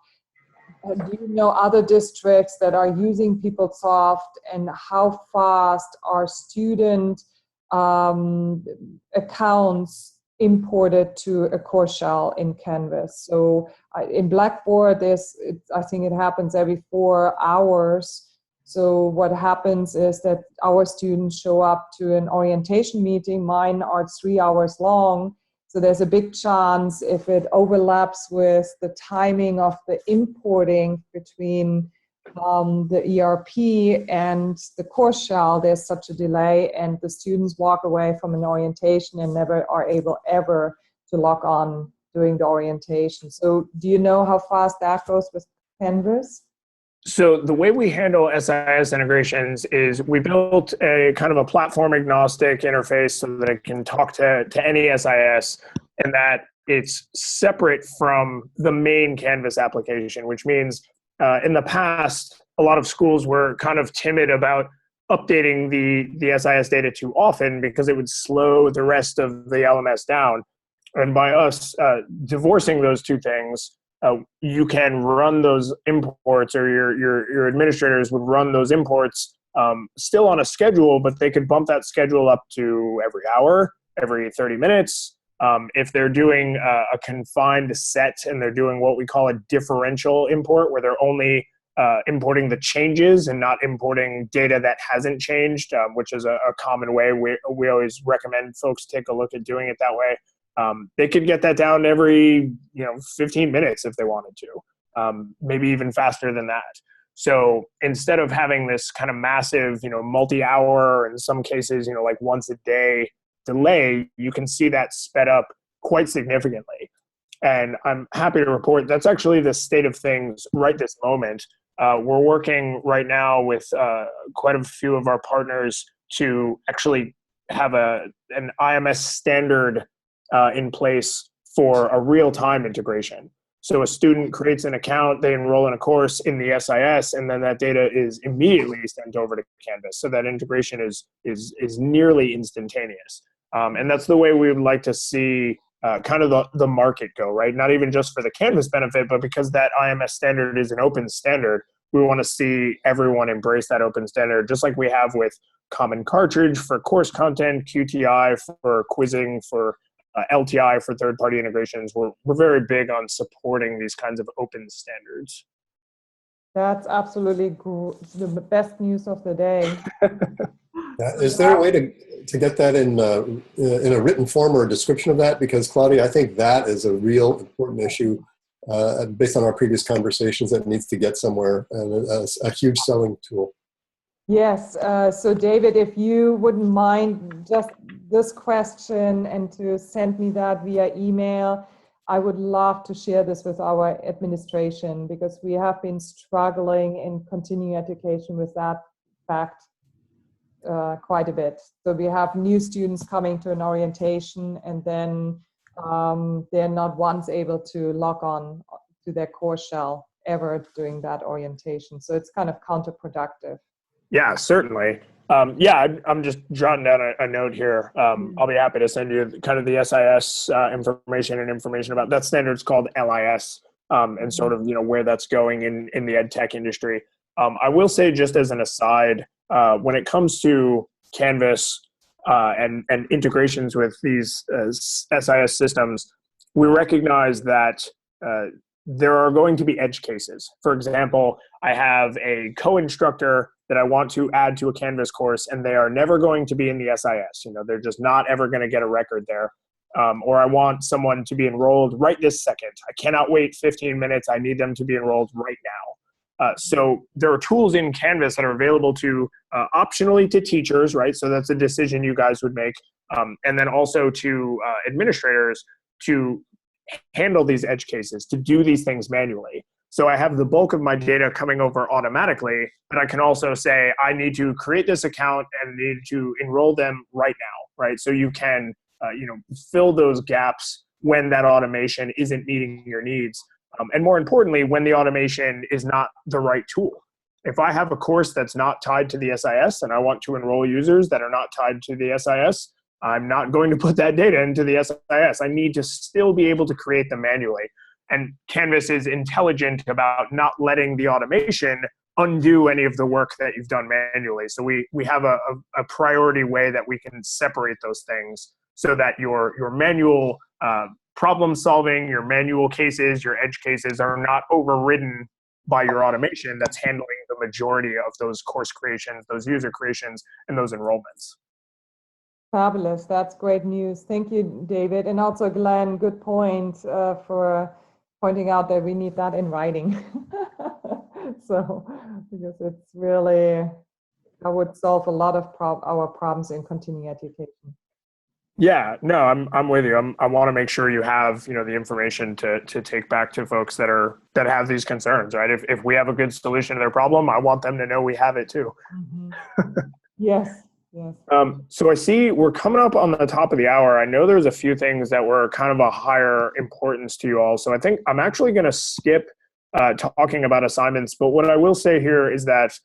do you know other districts that are using PeopleSoft, and how fast are student accounts imported to a course shell in Canvas? So in Blackboard, I think it happens every 4 hours. So what happens is that our students show up to an orientation meeting. Mine are 3 hours long. So there's a big chance, if it overlaps with the timing of the importing between the ERP and the course shell, there's such a delay, and the students walk away from an orientation and never are able ever to log on during the orientation. So do you know how fast that goes with Canvas? So the way we handle SIS integrations is we built a kind of a platform agnostic interface so that it can talk to any SIS, and that it's separate from the main Canvas application, which means in the past, a lot of schools were kind of timid about updating the SIS data too often because it would slow the rest of the LMS down. And by us divorcing those two things, you can run those imports, or your administrators would run those imports still on a schedule, but they could bump that schedule up to every hour, every 30 minutes. If they're doing a confined set and they're doing what we call a differential import, where they're only importing the changes and not importing data that hasn't changed, which is a common way. We always recommend folks take a look at doing it that way. They could get that down every 15 minutes if they wanted to, maybe even faster than that. So instead of having this kind of massive, multi-hour, in some cases, like once a day delay, you can see that sped up quite significantly. And I'm happy to report that's actually the state of things right this moment. We're working right now with quite a few of our partners to actually have an IMS standard in place for a real-time integration. So a student creates an account, they enroll in a course in the SIS, and then that data is immediately sent over to Canvas. So that integration is nearly instantaneous. And that's the way we would like to see kind of the market go, right? Not even just for the Canvas benefit, but because that IMS standard is an open standard, we want to see everyone embrace that open standard, just like we have with Common Cartridge for course content, QTI for quizzing, for LTI for third-party integrations. We're very big on supporting these kinds of open standards. That's absolutely the best news of the day. Is there a way to get that in a written form or a description of that? Because Claudia, I think that is a real important issue based on our previous conversations that needs to get somewhere, and a huge selling tool. Yes. So David, if you wouldn't mind just this question and to send me that via email, I would love to share this with our administration, because we have been struggling in continuing education with that fact quite a bit. So we have new students coming to an orientation, and then they're not once able to log on to their course shell ever during that orientation. So it's kind of counterproductive. Yeah, certainly. I'm just jotting down a note here. I'll be happy to send you kind of the SIS information about that. Standard's called LIS, and sort of where that's going in the ed tech industry. I will say, just as an aside, when it comes to Canvas and integrations with these SIS systems, we recognize that there are going to be edge cases. For example, I have a co-instructor that I want to add to a Canvas course, and they are never going to be in the SIS. They're just not ever going to get a record there. Or I want someone to be enrolled right this second. I cannot wait 15 minutes. I need them to be enrolled right now. So there are tools in Canvas that are available to optionally to teachers, right? So that's a decision you guys would make. And then also to administrators to handle these edge cases, to do these things manually. So I have the bulk of my data coming over automatically, but I can also say, I need to create this account and need to enroll them right now, right? So you can, fill those gaps when that automation isn't meeting your needs. And more importantly, when the automation is not the right tool. If I have a course that's not tied to the SIS and I want to enroll users that are not tied to the SIS, I'm not going to put that data into the SIS. I need to still be able to create them manually. And Canvas is intelligent about not letting the automation undo any of the work that you've done manually. So we have a priority way that we can separate those things so that your manual problem solving, your manual cases, your edge cases are not overridden by your automation that's handling the majority of those course creations, those user creations, and those enrollments. Fabulous. That's great news. Thank you, David. And also, Glenn, good point for pointing out that we need that in writing. So, because it's really, that would solve a lot of our problems in continuing education. Yeah, no, I'm with you. I want to make sure you have, the information to take back to folks that have these concerns, right? If we have a good solution to their problem, I want them to know we have it too. Mm-hmm. Yes. Yes. So I see we're coming up on the top of the hour. I know there's a few things that were kind of a higher importance to you all. So I think I'm actually going to skip talking about assignments. But what I will say here is that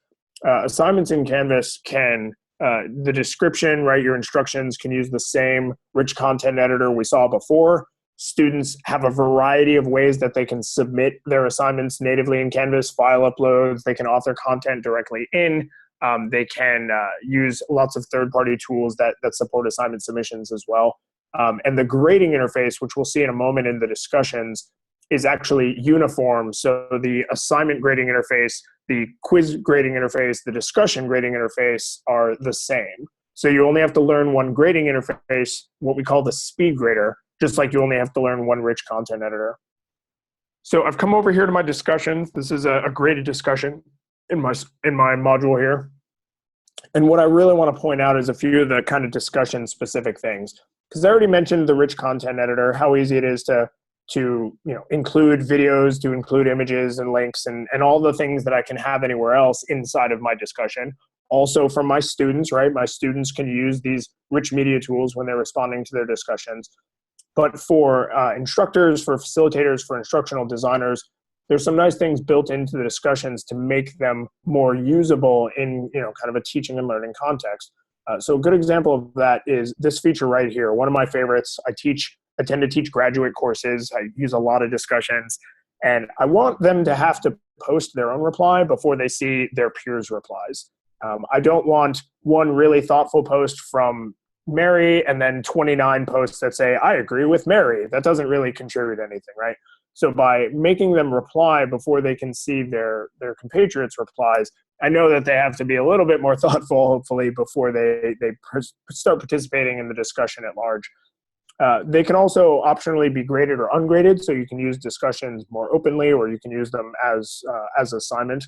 assignments in Canvas can, the description, right, your instructions can use the same rich content editor we saw before. Students have a variety of ways that they can submit their assignments natively in Canvas, file uploads, they can author content directly in. They can use lots of third-party tools that support assignment submissions as well. And the grading interface, which we'll see in a moment in the discussions, is actually uniform. So the assignment grading interface, the quiz grading interface, the discussion grading interface are the same. So you only have to learn one grading interface, what we call the speed grader, just like you only have to learn one rich content editor. So I've come over here to my discussions. This is a graded discussion in my module here. And what I really want to point out is a few of the kind of discussion specific things. Because I already mentioned the rich content editor, how easy it is to include videos, to include images and links and all the things that I can have anywhere else inside of my discussion. Also from my students, right? My students can use these rich media tools when they're responding to their discussions. But for instructors, for facilitators, for instructional designers, there's some nice things built into the discussions to make them more usable in kind of a teaching and learning context. So a good example of that is this feature right here. One of my favorites. I teach I tend to teach graduate courses. I use a lot of discussions, and I want them to have to post their own reply before they see their peers' replies. I don't want one really thoughtful post from Mary and then 29 posts that say, I agree with Mary. That doesn't really contribute anything, right? So by making them reply before they can see their compatriots' replies, I know that they have to be a little bit more thoughtful, hopefully, before they start participating in the discussion at large. They can also optionally be graded or ungraded, so you can use discussions more openly, or you can use them as assignment.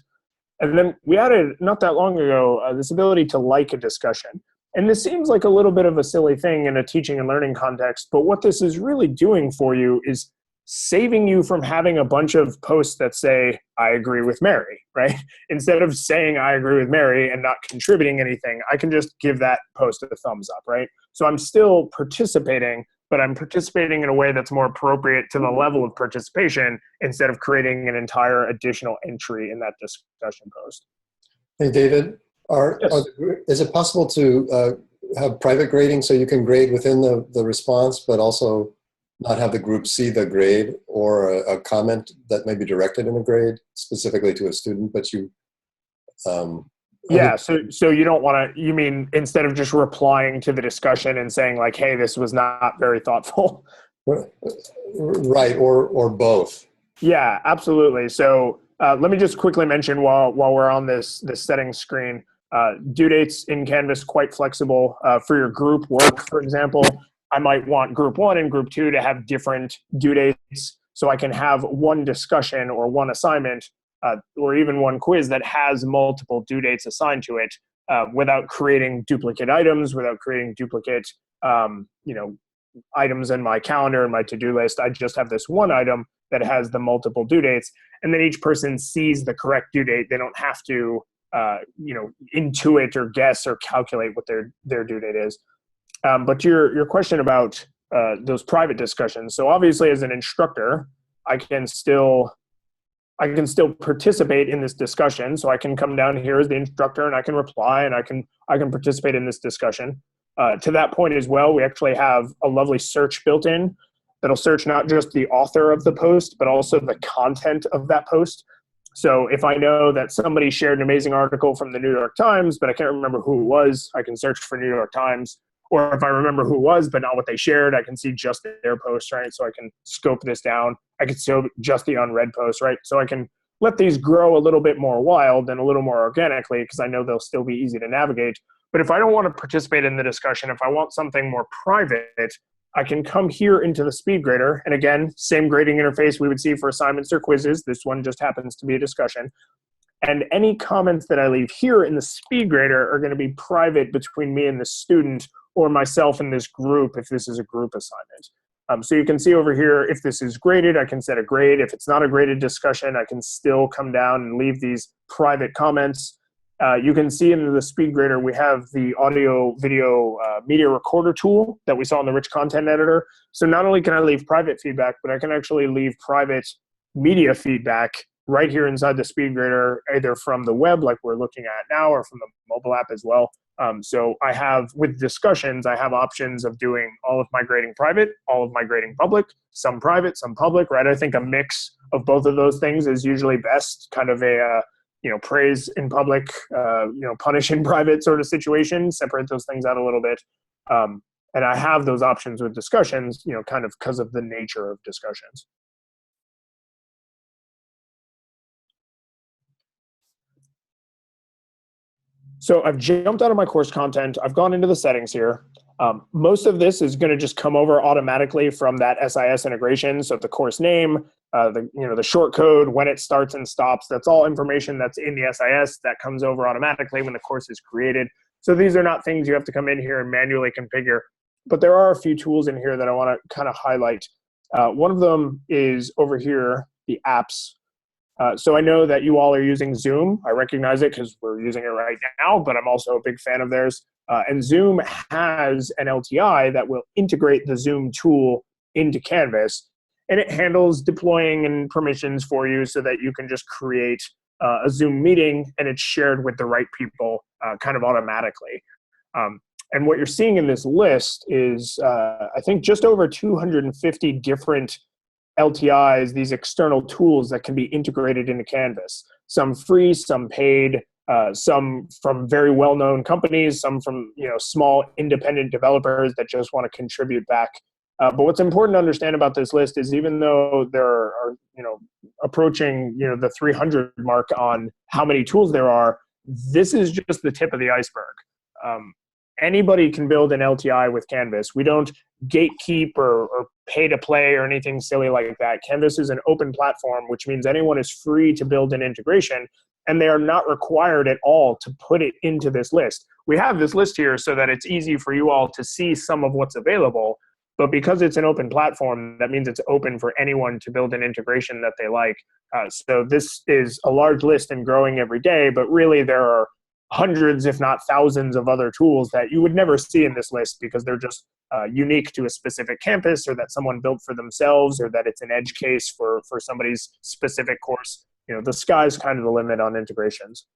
And then we added, not that long ago, this ability to like a discussion. And this seems like a little bit of a silly thing in a teaching and learning context, but what this is really doing for you is saving you from having a bunch of posts that say, I agree with Mary, right? Instead of saying I agree with Mary and not contributing anything, I can just give that post a thumbs up, right? So I'm still participating, but I'm participating in a way that's more appropriate to the level of participation instead of creating an entire additional entry in that discussion post. Hey, David, Yes. is it possible to have private grading so you can grade within the response, but also not have the group see the grade or a comment that may be directed in a grade specifically to a student, but you... Yeah, so you don't want to, you mean instead of just replying to the discussion and saying like, hey, this was not very thoughtful? Right, or both. Yeah, absolutely. So let me just quickly mention while we're on this settings screen, due dates in Canvas quite flexible. For your group work, for example, I might want group 1 and group 2 to have different due dates, so I can have one discussion or one assignment or even one quiz that has multiple due dates assigned to it without creating duplicate items, without creating duplicate items in my calendar and my to-do list. I just have this one item that has the multiple due dates, and then each person sees the correct due date. They don't have to intuit or guess or calculate what their due date is. But to your question about those private discussions, so obviously as an instructor, I can still participate in this discussion. So I can come down here as the instructor and I can reply and I can participate in this discussion. To that point as well, we actually have a lovely search built in that'll search not just the author of the post, but also the content of that post. So if I know that somebody shared an amazing article from the New York Times, but I can't remember who it was, I can search for New York Times. Or if I remember who it was, but not what they shared, I can see just their post, right? So I can scope this down. I can see just the unread posts, right? So I can let these grow a little bit more wild and a little more organically because I know they'll still be easy to navigate. But if I don't want to participate in the discussion, if I want something more private, I can come here into the speed grader. And again, same grading interface we would see for assignments or quizzes. This one just happens to be a discussion. And any comments that I leave here in the speed grader are going to be private between me and the student or myself in this group if this is a group assignment. So you can see over here, if this is graded, I can set a grade. If it's not a graded discussion, I can still come down and leave these private comments. You can see in the speed grader, we have the audio video media recorder tool that we saw in the rich content editor. So not only can I leave private feedback, but I can actually leave private media feedback right here inside the speed grader, either from the web like we're looking at now or from the mobile app as well. So I have, with discussions, I have options of doing all of my grading private, all of my grading public, some private, some public, right? I think a mix of both of those things is usually best, kind of a, praise in public, punish in private sort of situation, separate those things out a little bit. And I have those options with discussions, kind of because of the nature of discussions. So I've jumped out of my course content. I've gone into the settings here. Most of this is going to just come over automatically from that SIS integration. So the course name, the short code, when it starts and stops, that's all information that's in the SIS that comes over automatically when the course is created. So these are not things you have to come in here and manually configure. But there are a few tools in here that I want to kind of highlight. One of them is over here, the apps. So I know that you all are using Zoom. I recognize it because we're using it right now, but I'm also a big fan of theirs. And Zoom has an LTI that will integrate the Zoom tool into Canvas, and it handles deploying and permissions for you so that you can just create a Zoom meeting and it's shared with the right people kind of automatically. And what you're seeing in this list is, I think, just over 250 different LTIs, these external tools that can be integrated into Canvas. Some free, some paid, some from very well-known companies, some from small independent developers that just want to contribute back. But what's important to understand about this list is even though there are approaching the 300 mark on how many tools there are, this is just the tip of the iceberg. Anybody can build an LTI with Canvas. We don't gatekeep or pay to play or anything silly like that. Canvas is an open platform, which means anyone is free to build an integration, and they are not required at all to put it into this list. We have this list here so that it's easy for you all to see some of what's available, but because it's an open platform, that means it's open for anyone to build an integration that they like. So this is a large list and growing every day, but really there are hundreds, if not thousands, of other tools that you would never see in this list because they're just unique to a specific campus, or that someone built for themselves, or that it's an edge case for somebody's specific course. The sky's kind of the limit on integrations.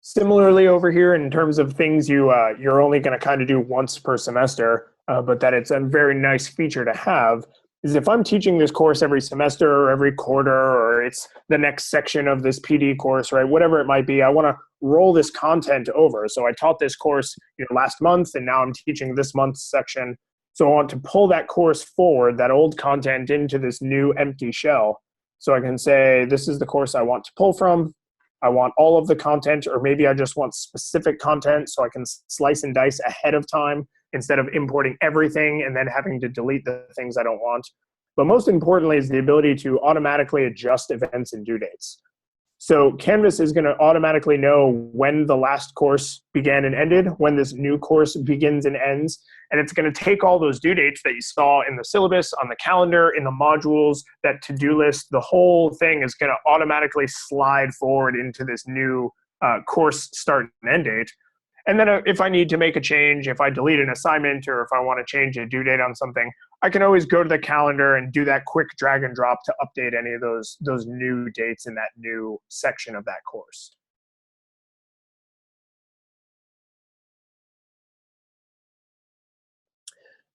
Similarly over here, in terms of things you're only going to kind of do once per semester, but that it's a very nice feature to have, is if I'm teaching this course every semester or every quarter, or it's the next section of this PD course, right, whatever it might be, I want to roll this content over. So I taught this course last month, and now I'm teaching this month's section. So I want to pull that course forward, that old content, into this new empty shell. So I can say, this is the course I want to pull from. I want all of the content, or maybe I just want specific content, so I can slice and dice ahead of time instead of importing everything and then having to delete the things I don't want. But most importantly is the ability to automatically adjust events and due dates. So Canvas is going to automatically know when the last course began and ended, when this new course begins and ends, and it's going to take all those due dates that you saw in the syllabus, on the calendar, in the modules, that to-do list, the whole thing is going to automatically slide forward into this new course start and end date. And then if I need to make a change, if I delete an assignment, or if I want to change a due date on something, I can always go to the calendar and do that quick drag and drop to update any of those new dates in that new section of that course.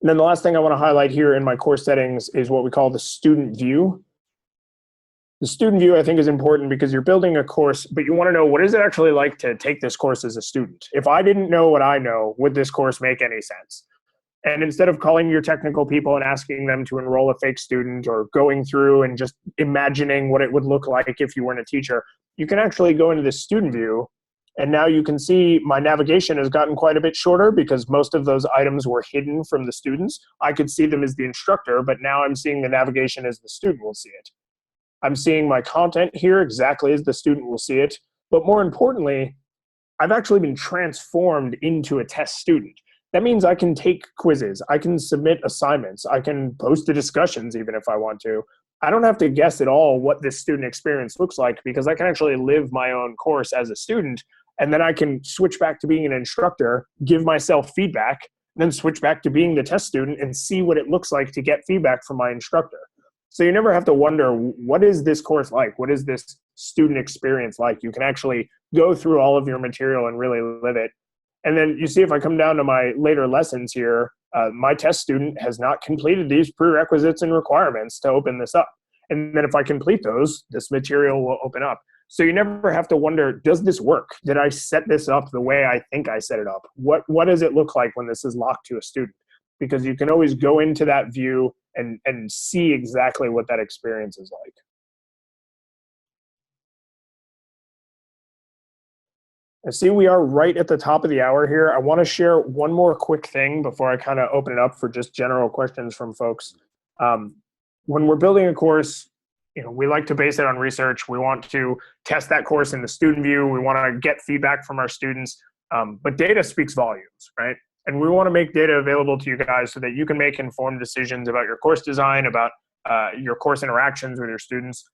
And then the last thing I want to highlight here in my course settings is what we call the student view. The student view, I think, is important because you're building a course, but you want to know, what is it actually like to take this course as a student? If I didn't know what I know, would this course make any sense? And instead of calling your technical people and asking them to enroll a fake student, or going through and just imagining what it would look like if you weren't a teacher, you can actually go into this student view. And now you can see my navigation has gotten quite a bit shorter because most of those items were hidden from the students. I could see them as the instructor, but now I'm seeing the navigation as the student will see it. I'm seeing my content here exactly as the student will see it. But more importantly, I've actually been transformed into a test student. That means I can take quizzes, I can submit assignments, I can post the discussions even if I want to. I don't have to guess at all what this student experience looks like because I can actually live my own course as a student, and then I can switch back to being an instructor, give myself feedback, then switch back to being the test student and see what it looks like to get feedback from my instructor. So you never have to wonder, what is this course like? What is this student experience like? You can actually go through all of your material and really live it. And then you see, if I come down to my later lessons here, my test student has not completed these prerequisites and requirements to open this up. And then if I complete those, this material will open up. So you never have to wonder, does this work? Did I set this up the way I think I set it up? What does it look like when this is locked to a student? Because you can always go into that view and see exactly what that experience is like. I see we are right at the top of the hour here. I want to share one more quick thing before I kind of open it up for just general questions from folks. When we're building a course, we like to base it on research. We want to test that course in the student view. We want to get feedback from our students. But data speaks volumes, right? And we want to make data available to you guys so that you can make informed decisions about your course design, about your course interactions with your students.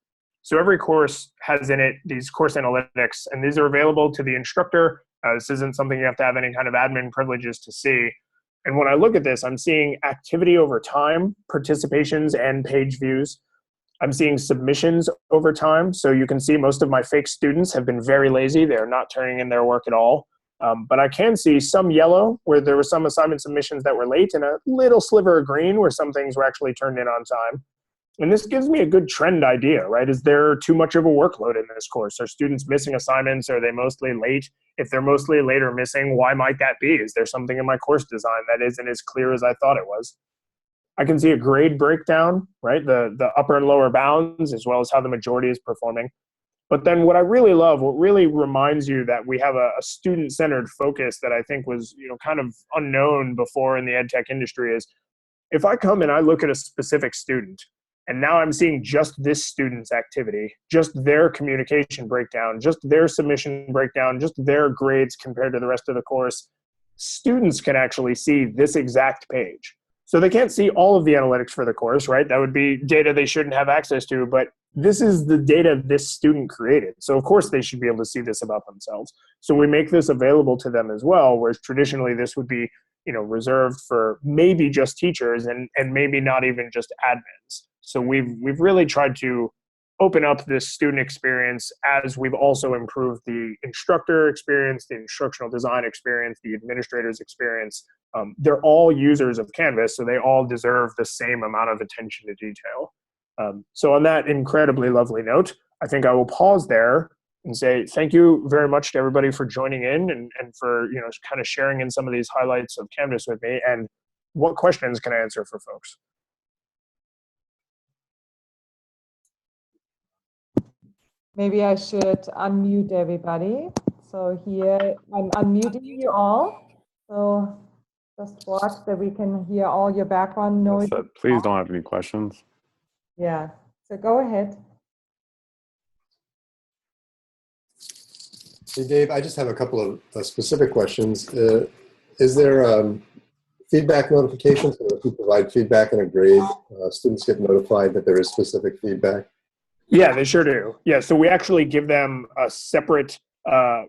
So every course has in it these course analytics, and these are available to the instructor. This isn't something you have to have any kind of admin privileges to see. And when I look at this, I'm seeing activity over time, participations, and page views. I'm seeing submissions over time. So you can see most of my fake students have been very lazy. They're not turning in their work at all. But I can see some yellow where there were some assignment submissions that were late, and a little sliver of green where some things were actually turned in on time. And this gives me a good trend idea, right? Is there too much of a workload in this course? Are students missing assignments? Are they mostly late? If they're mostly late or missing, why might that be? Is there something in my course design that isn't as clear as I thought it was? I can see a grade breakdown, right? The upper and lower bounds, as well as how the majority is performing. But then what I really love, what really reminds you that we have a student-centered focus that I think was, kind of unknown before in the ed tech industry is if I come and I look at a specific student, and now I'm seeing just this student's activity, just their communication breakdown, just their submission breakdown, just their grades compared to the rest of the course, students can actually see this exact page. So they can't see all of the analytics for the course, right? That would be data they shouldn't have access to, but this is the data this student created. So of course they should be able to see this about themselves. So we make this available to them as well, whereas traditionally this would be, reserved for maybe just teachers and maybe not even just admins. So we've really tried to open up this student experience as we've also improved the instructor experience, the instructional design experience, the administrator's experience. They're all users of Canvas, so they all deserve the same amount of attention to detail. So on that incredibly lovely note, I think I will pause there and say thank you very much to everybody for joining in and for kind of sharing in some of these highlights of Canvas with me. And what questions can I answer for folks? Maybe I should unmute everybody. So here, I'm unmuting you all. So just watch that we can hear all your background noise. Please don't have any questions. Yeah, so go ahead. Hey, Dave, I just have a couple of specific questions. Is there feedback notifications? If you provide feedback in a grade, students get notified that there is specific feedback? Yeah, they sure do. Yeah, so we actually give them a separate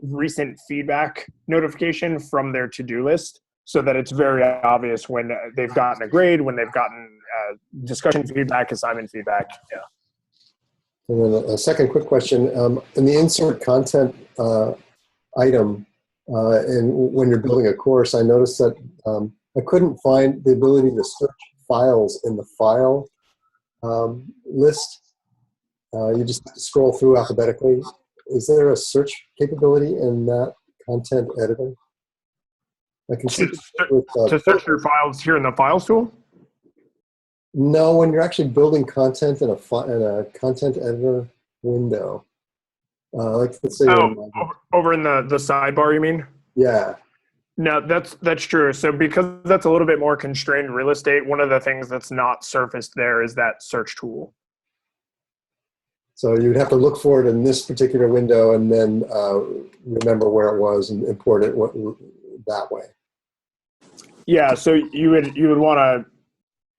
recent feedback notification from their to-do list so that it's very obvious when they've gotten a grade, when they've gotten discussion feedback, assignment feedback. Yeah. And then a second quick question. In the insert content item, and when you're building a course, I noticed that I couldn't find the ability to search files in the file list. You just have to scroll through alphabetically. Is there a search capability in that content editor? I can see to search your files here in the Files tool? No, when you're actually building content in a content editor window. Like let's say over in the sidebar, you mean? Yeah. No, that's true. So because that's a little bit more constrained real estate, one of the things that's not surfaced there is that search tool. So you would have to look for it in this particular window and then remember where it was and import it that way. Yeah, so you would want to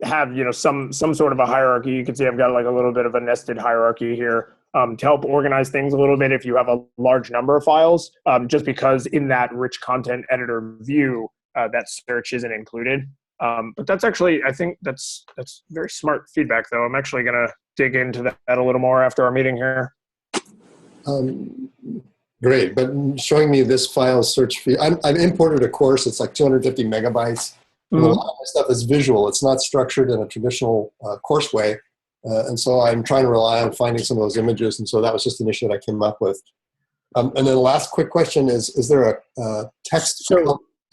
have some sort of a hierarchy. You can see I've got like a little bit of a nested hierarchy here to help organize things a little bit if you have a large number of files. Just because in that rich content editor view, that search isn't included. But that's actually, I think that's very smart feedback, though. I'm actually going to dig into that a little more after our meeting here. Great, but showing me this file search fee, I've imported a course. It's like 250 megabytes. Mm-hmm. A lot of my stuff is visual. It's not structured in a traditional course way. And so I'm trying to rely on finding some of those images. And so that was just an issue that I came up with. And then the last quick question is there a text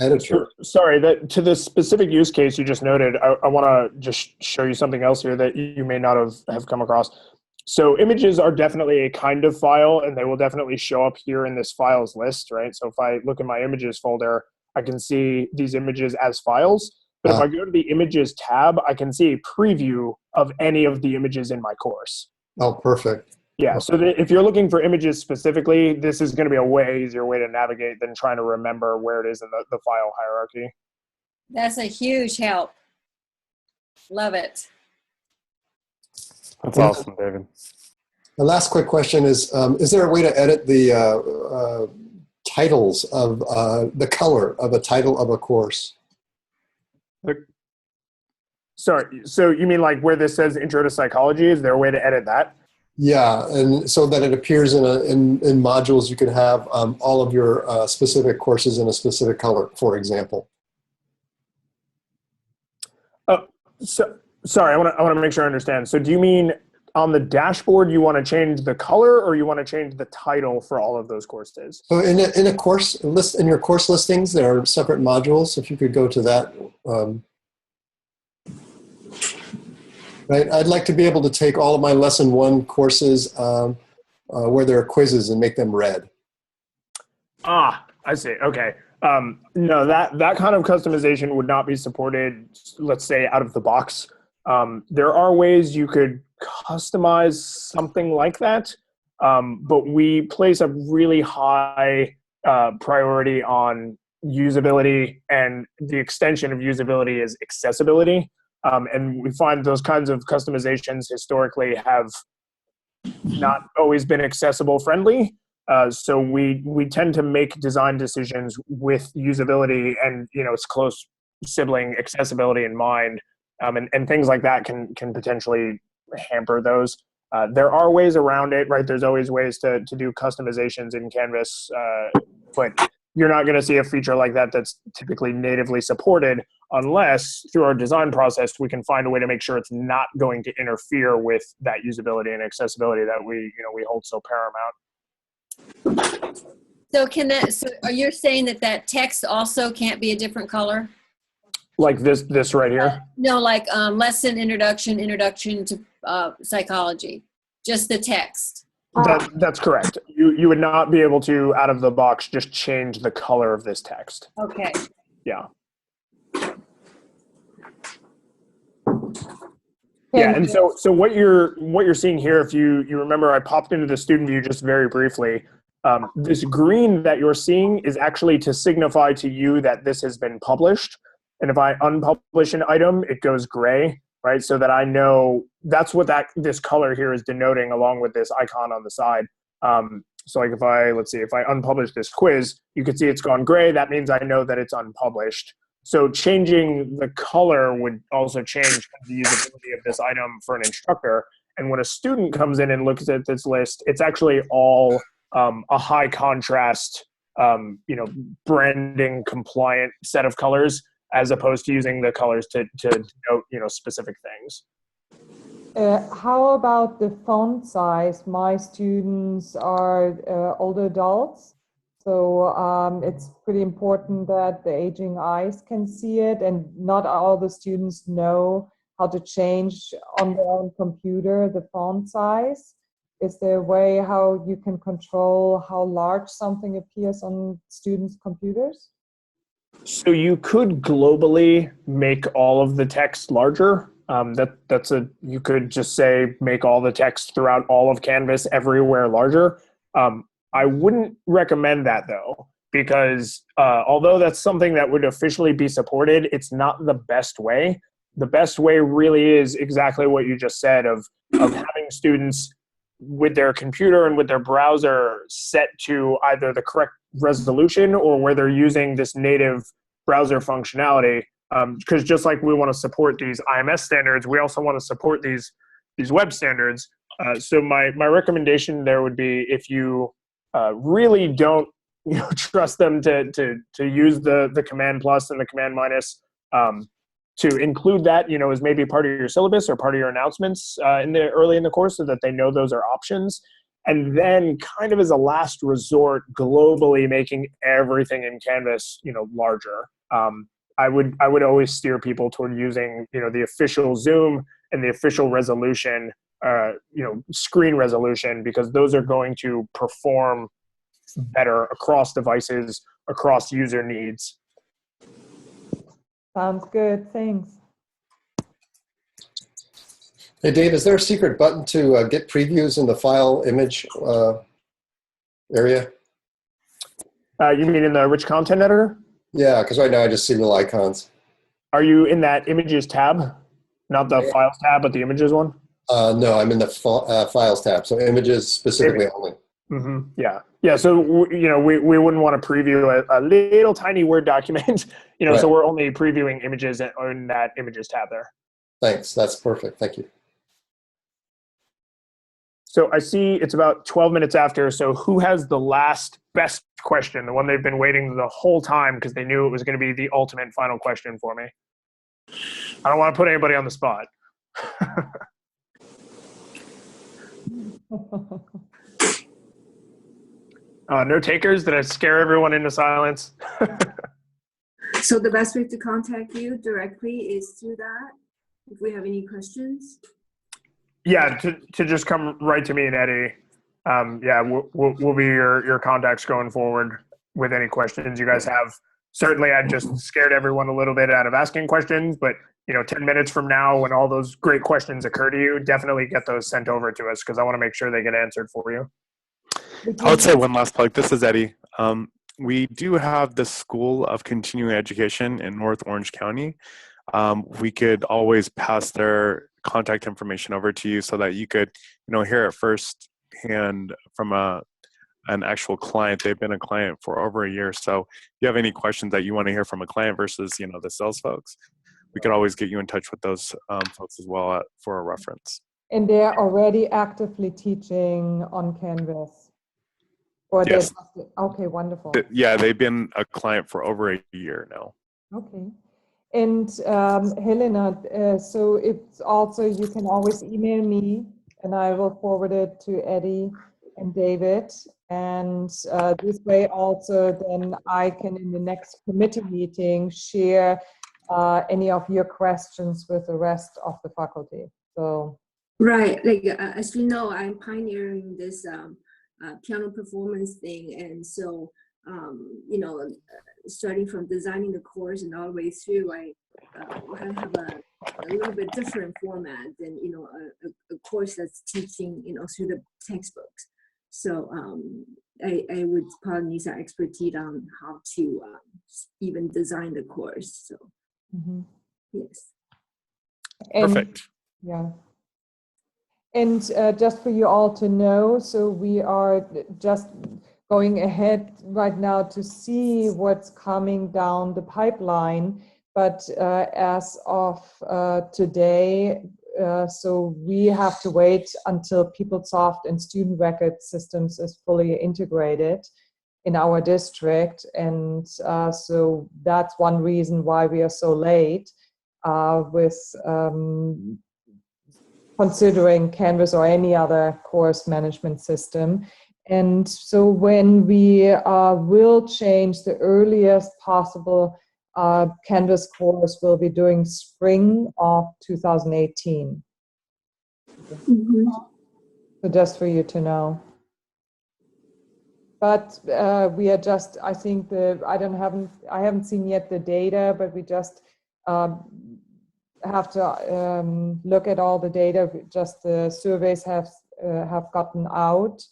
editor? Sorry, that to the specific use case you just noted, I want to just show you something else here that you may not have come across. So images are definitely a kind of file, and they will definitely show up here in this files list, right? So if I look in my images folder, I can see these images as files. But if I go to the images tab, I can see a preview of any of the images in my course. Oh, perfect. Yeah, so if you're looking for images specifically, this is going to be a way easier way to navigate than trying to remember where it is in the file hierarchy. That's a huge help. Love it. That's awesome, David. The last quick question is there a way to edit the titles of the color of a title of a course? Sorry. So you mean like where this says Intro to Psychology? Is there a way to edit that? Yeah, and so that it appears in modules, you could have all of your specific courses in a specific color, for example. Oh, so sorry. I want to make sure I understand. So do you mean on the dashboard you want to change the color, or you want to change the title for all of those courses? So in a course list, in your course listings, there are separate modules. If you could go to that. Right, I'd like to be able to take all of my lesson 1 courses where there are quizzes and make them red. Ah, I see. Okay. No, that kind of customization would not be supported, let's say, out of the box. There are ways you could customize something like that, but we place a really high priority on usability, and the extension of usability is accessibility. And we find those kinds of customizations historically have not always been accessible friendly. So we tend to make design decisions with usability and its close sibling accessibility in mind, and things like that can potentially hamper those. There are ways around it, right? There's always ways to do customizations in Canvas, but you're not going to see a feature like that that's typically natively supported unless through our design process we can find a way to make sure it's not going to interfere with that usability and accessibility that we hold so paramount. So are you saying that text also can't be a different color? Like this right here? No, like lesson introduction to psychology, just the text. That's correct. You would not be able to, out of the box, just change the color of this text. Okay. Yeah. Yeah, and so what you're seeing here, if you remember, I popped into the student view just very briefly. This green that you're seeing is actually to signify to you that this has been published. And if I unpublish an item, it goes gray, right? So that I know that's what this color here is denoting, along with this icon on the side. So like if I unpublish this quiz, you can see it's gone gray. That means I know that it's unpublished. So changing the color would also change the usability of this item for an instructor. And when a student comes in and looks at this list, it's actually all a high contrast, branding compliant set of colors, as opposed to using the colors to denote, specific things. How about the font size? My students are older adults, so it's pretty important that the aging eyes can see it, and not all the students know how to change on their own computer the font size. Is there a way how you can control how large something appears on students' computers? So you could globally make all of the text larger. You could just say make all the text throughout all of Canvas everywhere larger. I wouldn't recommend that though, because although that's something that would officially be supported, it's not the best way. The best way really is exactly what you just said of having students with their computer and with their browser set to either the correct resolution or where they're using this native browser functionality. Because just like we want to support these IMS standards, we also want to support these web standards. So my recommendation there would be, if you really don't trust them to use the command plus and the command minus, to include that as maybe part of your syllabus or part of your announcements early in the course, so that they know those are options. And then kind of as a last resort, globally making everything in Canvas larger. I would always steer people toward using the official zoom and the official resolution, screen resolution, because those are going to perform better across devices, across user needs. Sounds good. Thanks. Hey, Dave, is there a secret button to get previews in the file image area? You mean in the rich content editor? Yeah, because right now I just see little icons. Are you in that images tab? Not the files tab, but the images one? No, I'm in the files tab, so images specifically only. Mm-hmm. Yeah. So we wouldn't want to preview a little tiny Word document. Right. So we're only previewing images in that images tab there. Thanks. That's perfect. Thank you. So I see it's about 12 minutes after. So who has the last best question, the one they've been waiting the whole time because they knew it was going to be the ultimate final question for me? I don't want to put anybody on the spot. No takers? Did I scare everyone into silence? So the best way to contact you directly is through that, if we have any questions? Yeah, to just come right to me and Eddie. Yeah, we'll be your contacts going forward with any questions you guys have. Certainly, I just scared everyone a little bit out of asking questions, but 10 minutes from now, when all those great questions occur to you, definitely get those sent over to us because I want to make sure they get answered for you. I would say one last plug. This is Eddie. We do have the School of Continuing Education in North Orange County. We could always pass their contact information over to you so that you could, hear it firsthand from an actual client. They've been a client for over a year. So if you have any questions that you want to hear from a client versus, the sales folks, we could always get you in touch with those folks as well for a reference. And they're already actively teaching on Canvas? Or yes. Okay, wonderful. Yeah, they've been a client for over a year now. Okay. And Helena, so it's also, you can always email me and I will forward it to Eddie and David. And this way also then I can in the next committee meeting share any of your questions with the rest of the faculty. So right, like as you know, I'm pioneering this piano performance thing, and so starting from designing the course and all the way through, I have a little bit different format than a course that's teaching through the textbooks. So I would probably need some expertise on how to even design the course. So yes. Perfect. Yeah. And just for you all to know, so we are just going ahead right now to see what's coming down the pipeline. But as of today, so we have to wait until PeopleSoft and student record systems is fully integrated in our district. And so that's one reason why we are so late with considering Canvas or any other course management system. And so when we will change, the earliest possible Canvas course will be during spring of 2018. So just for you to know. But we are just, I think I haven't seen yet the data, but we just have to look at all the data. Just the surveys have gotten out,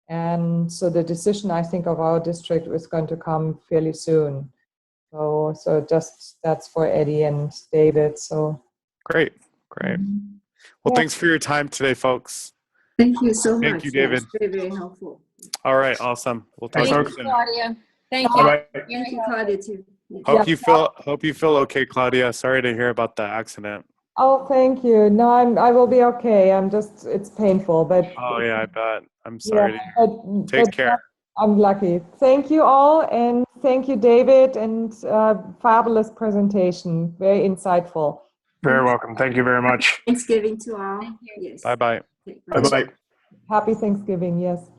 and so the decision, I think, of our district is going to come fairly soon. So just that's for Eddie and David. So great. Well, thanks for your time today, folks. Thank you so much. Thank you, David. Yes, very, very helpful. All right, awesome. We'll talk Thank soon. you, Claudia. Thank you. Bye-bye. Thank you, Claudia, too. Hope you feel okay, Claudia. Sorry to hear about the accident. oh, thank you. No, I will be okay. It's painful, but Oh yeah, I bet. I'm sorry. Take care. I'm lucky. Thank you all, and thank you, David, and fabulous presentation. Very insightful. Very welcome. Thank you very much. Thanksgiving to all. Thank you. Yes. Bye-bye. Bye-bye. Happy Thanksgiving. Yes.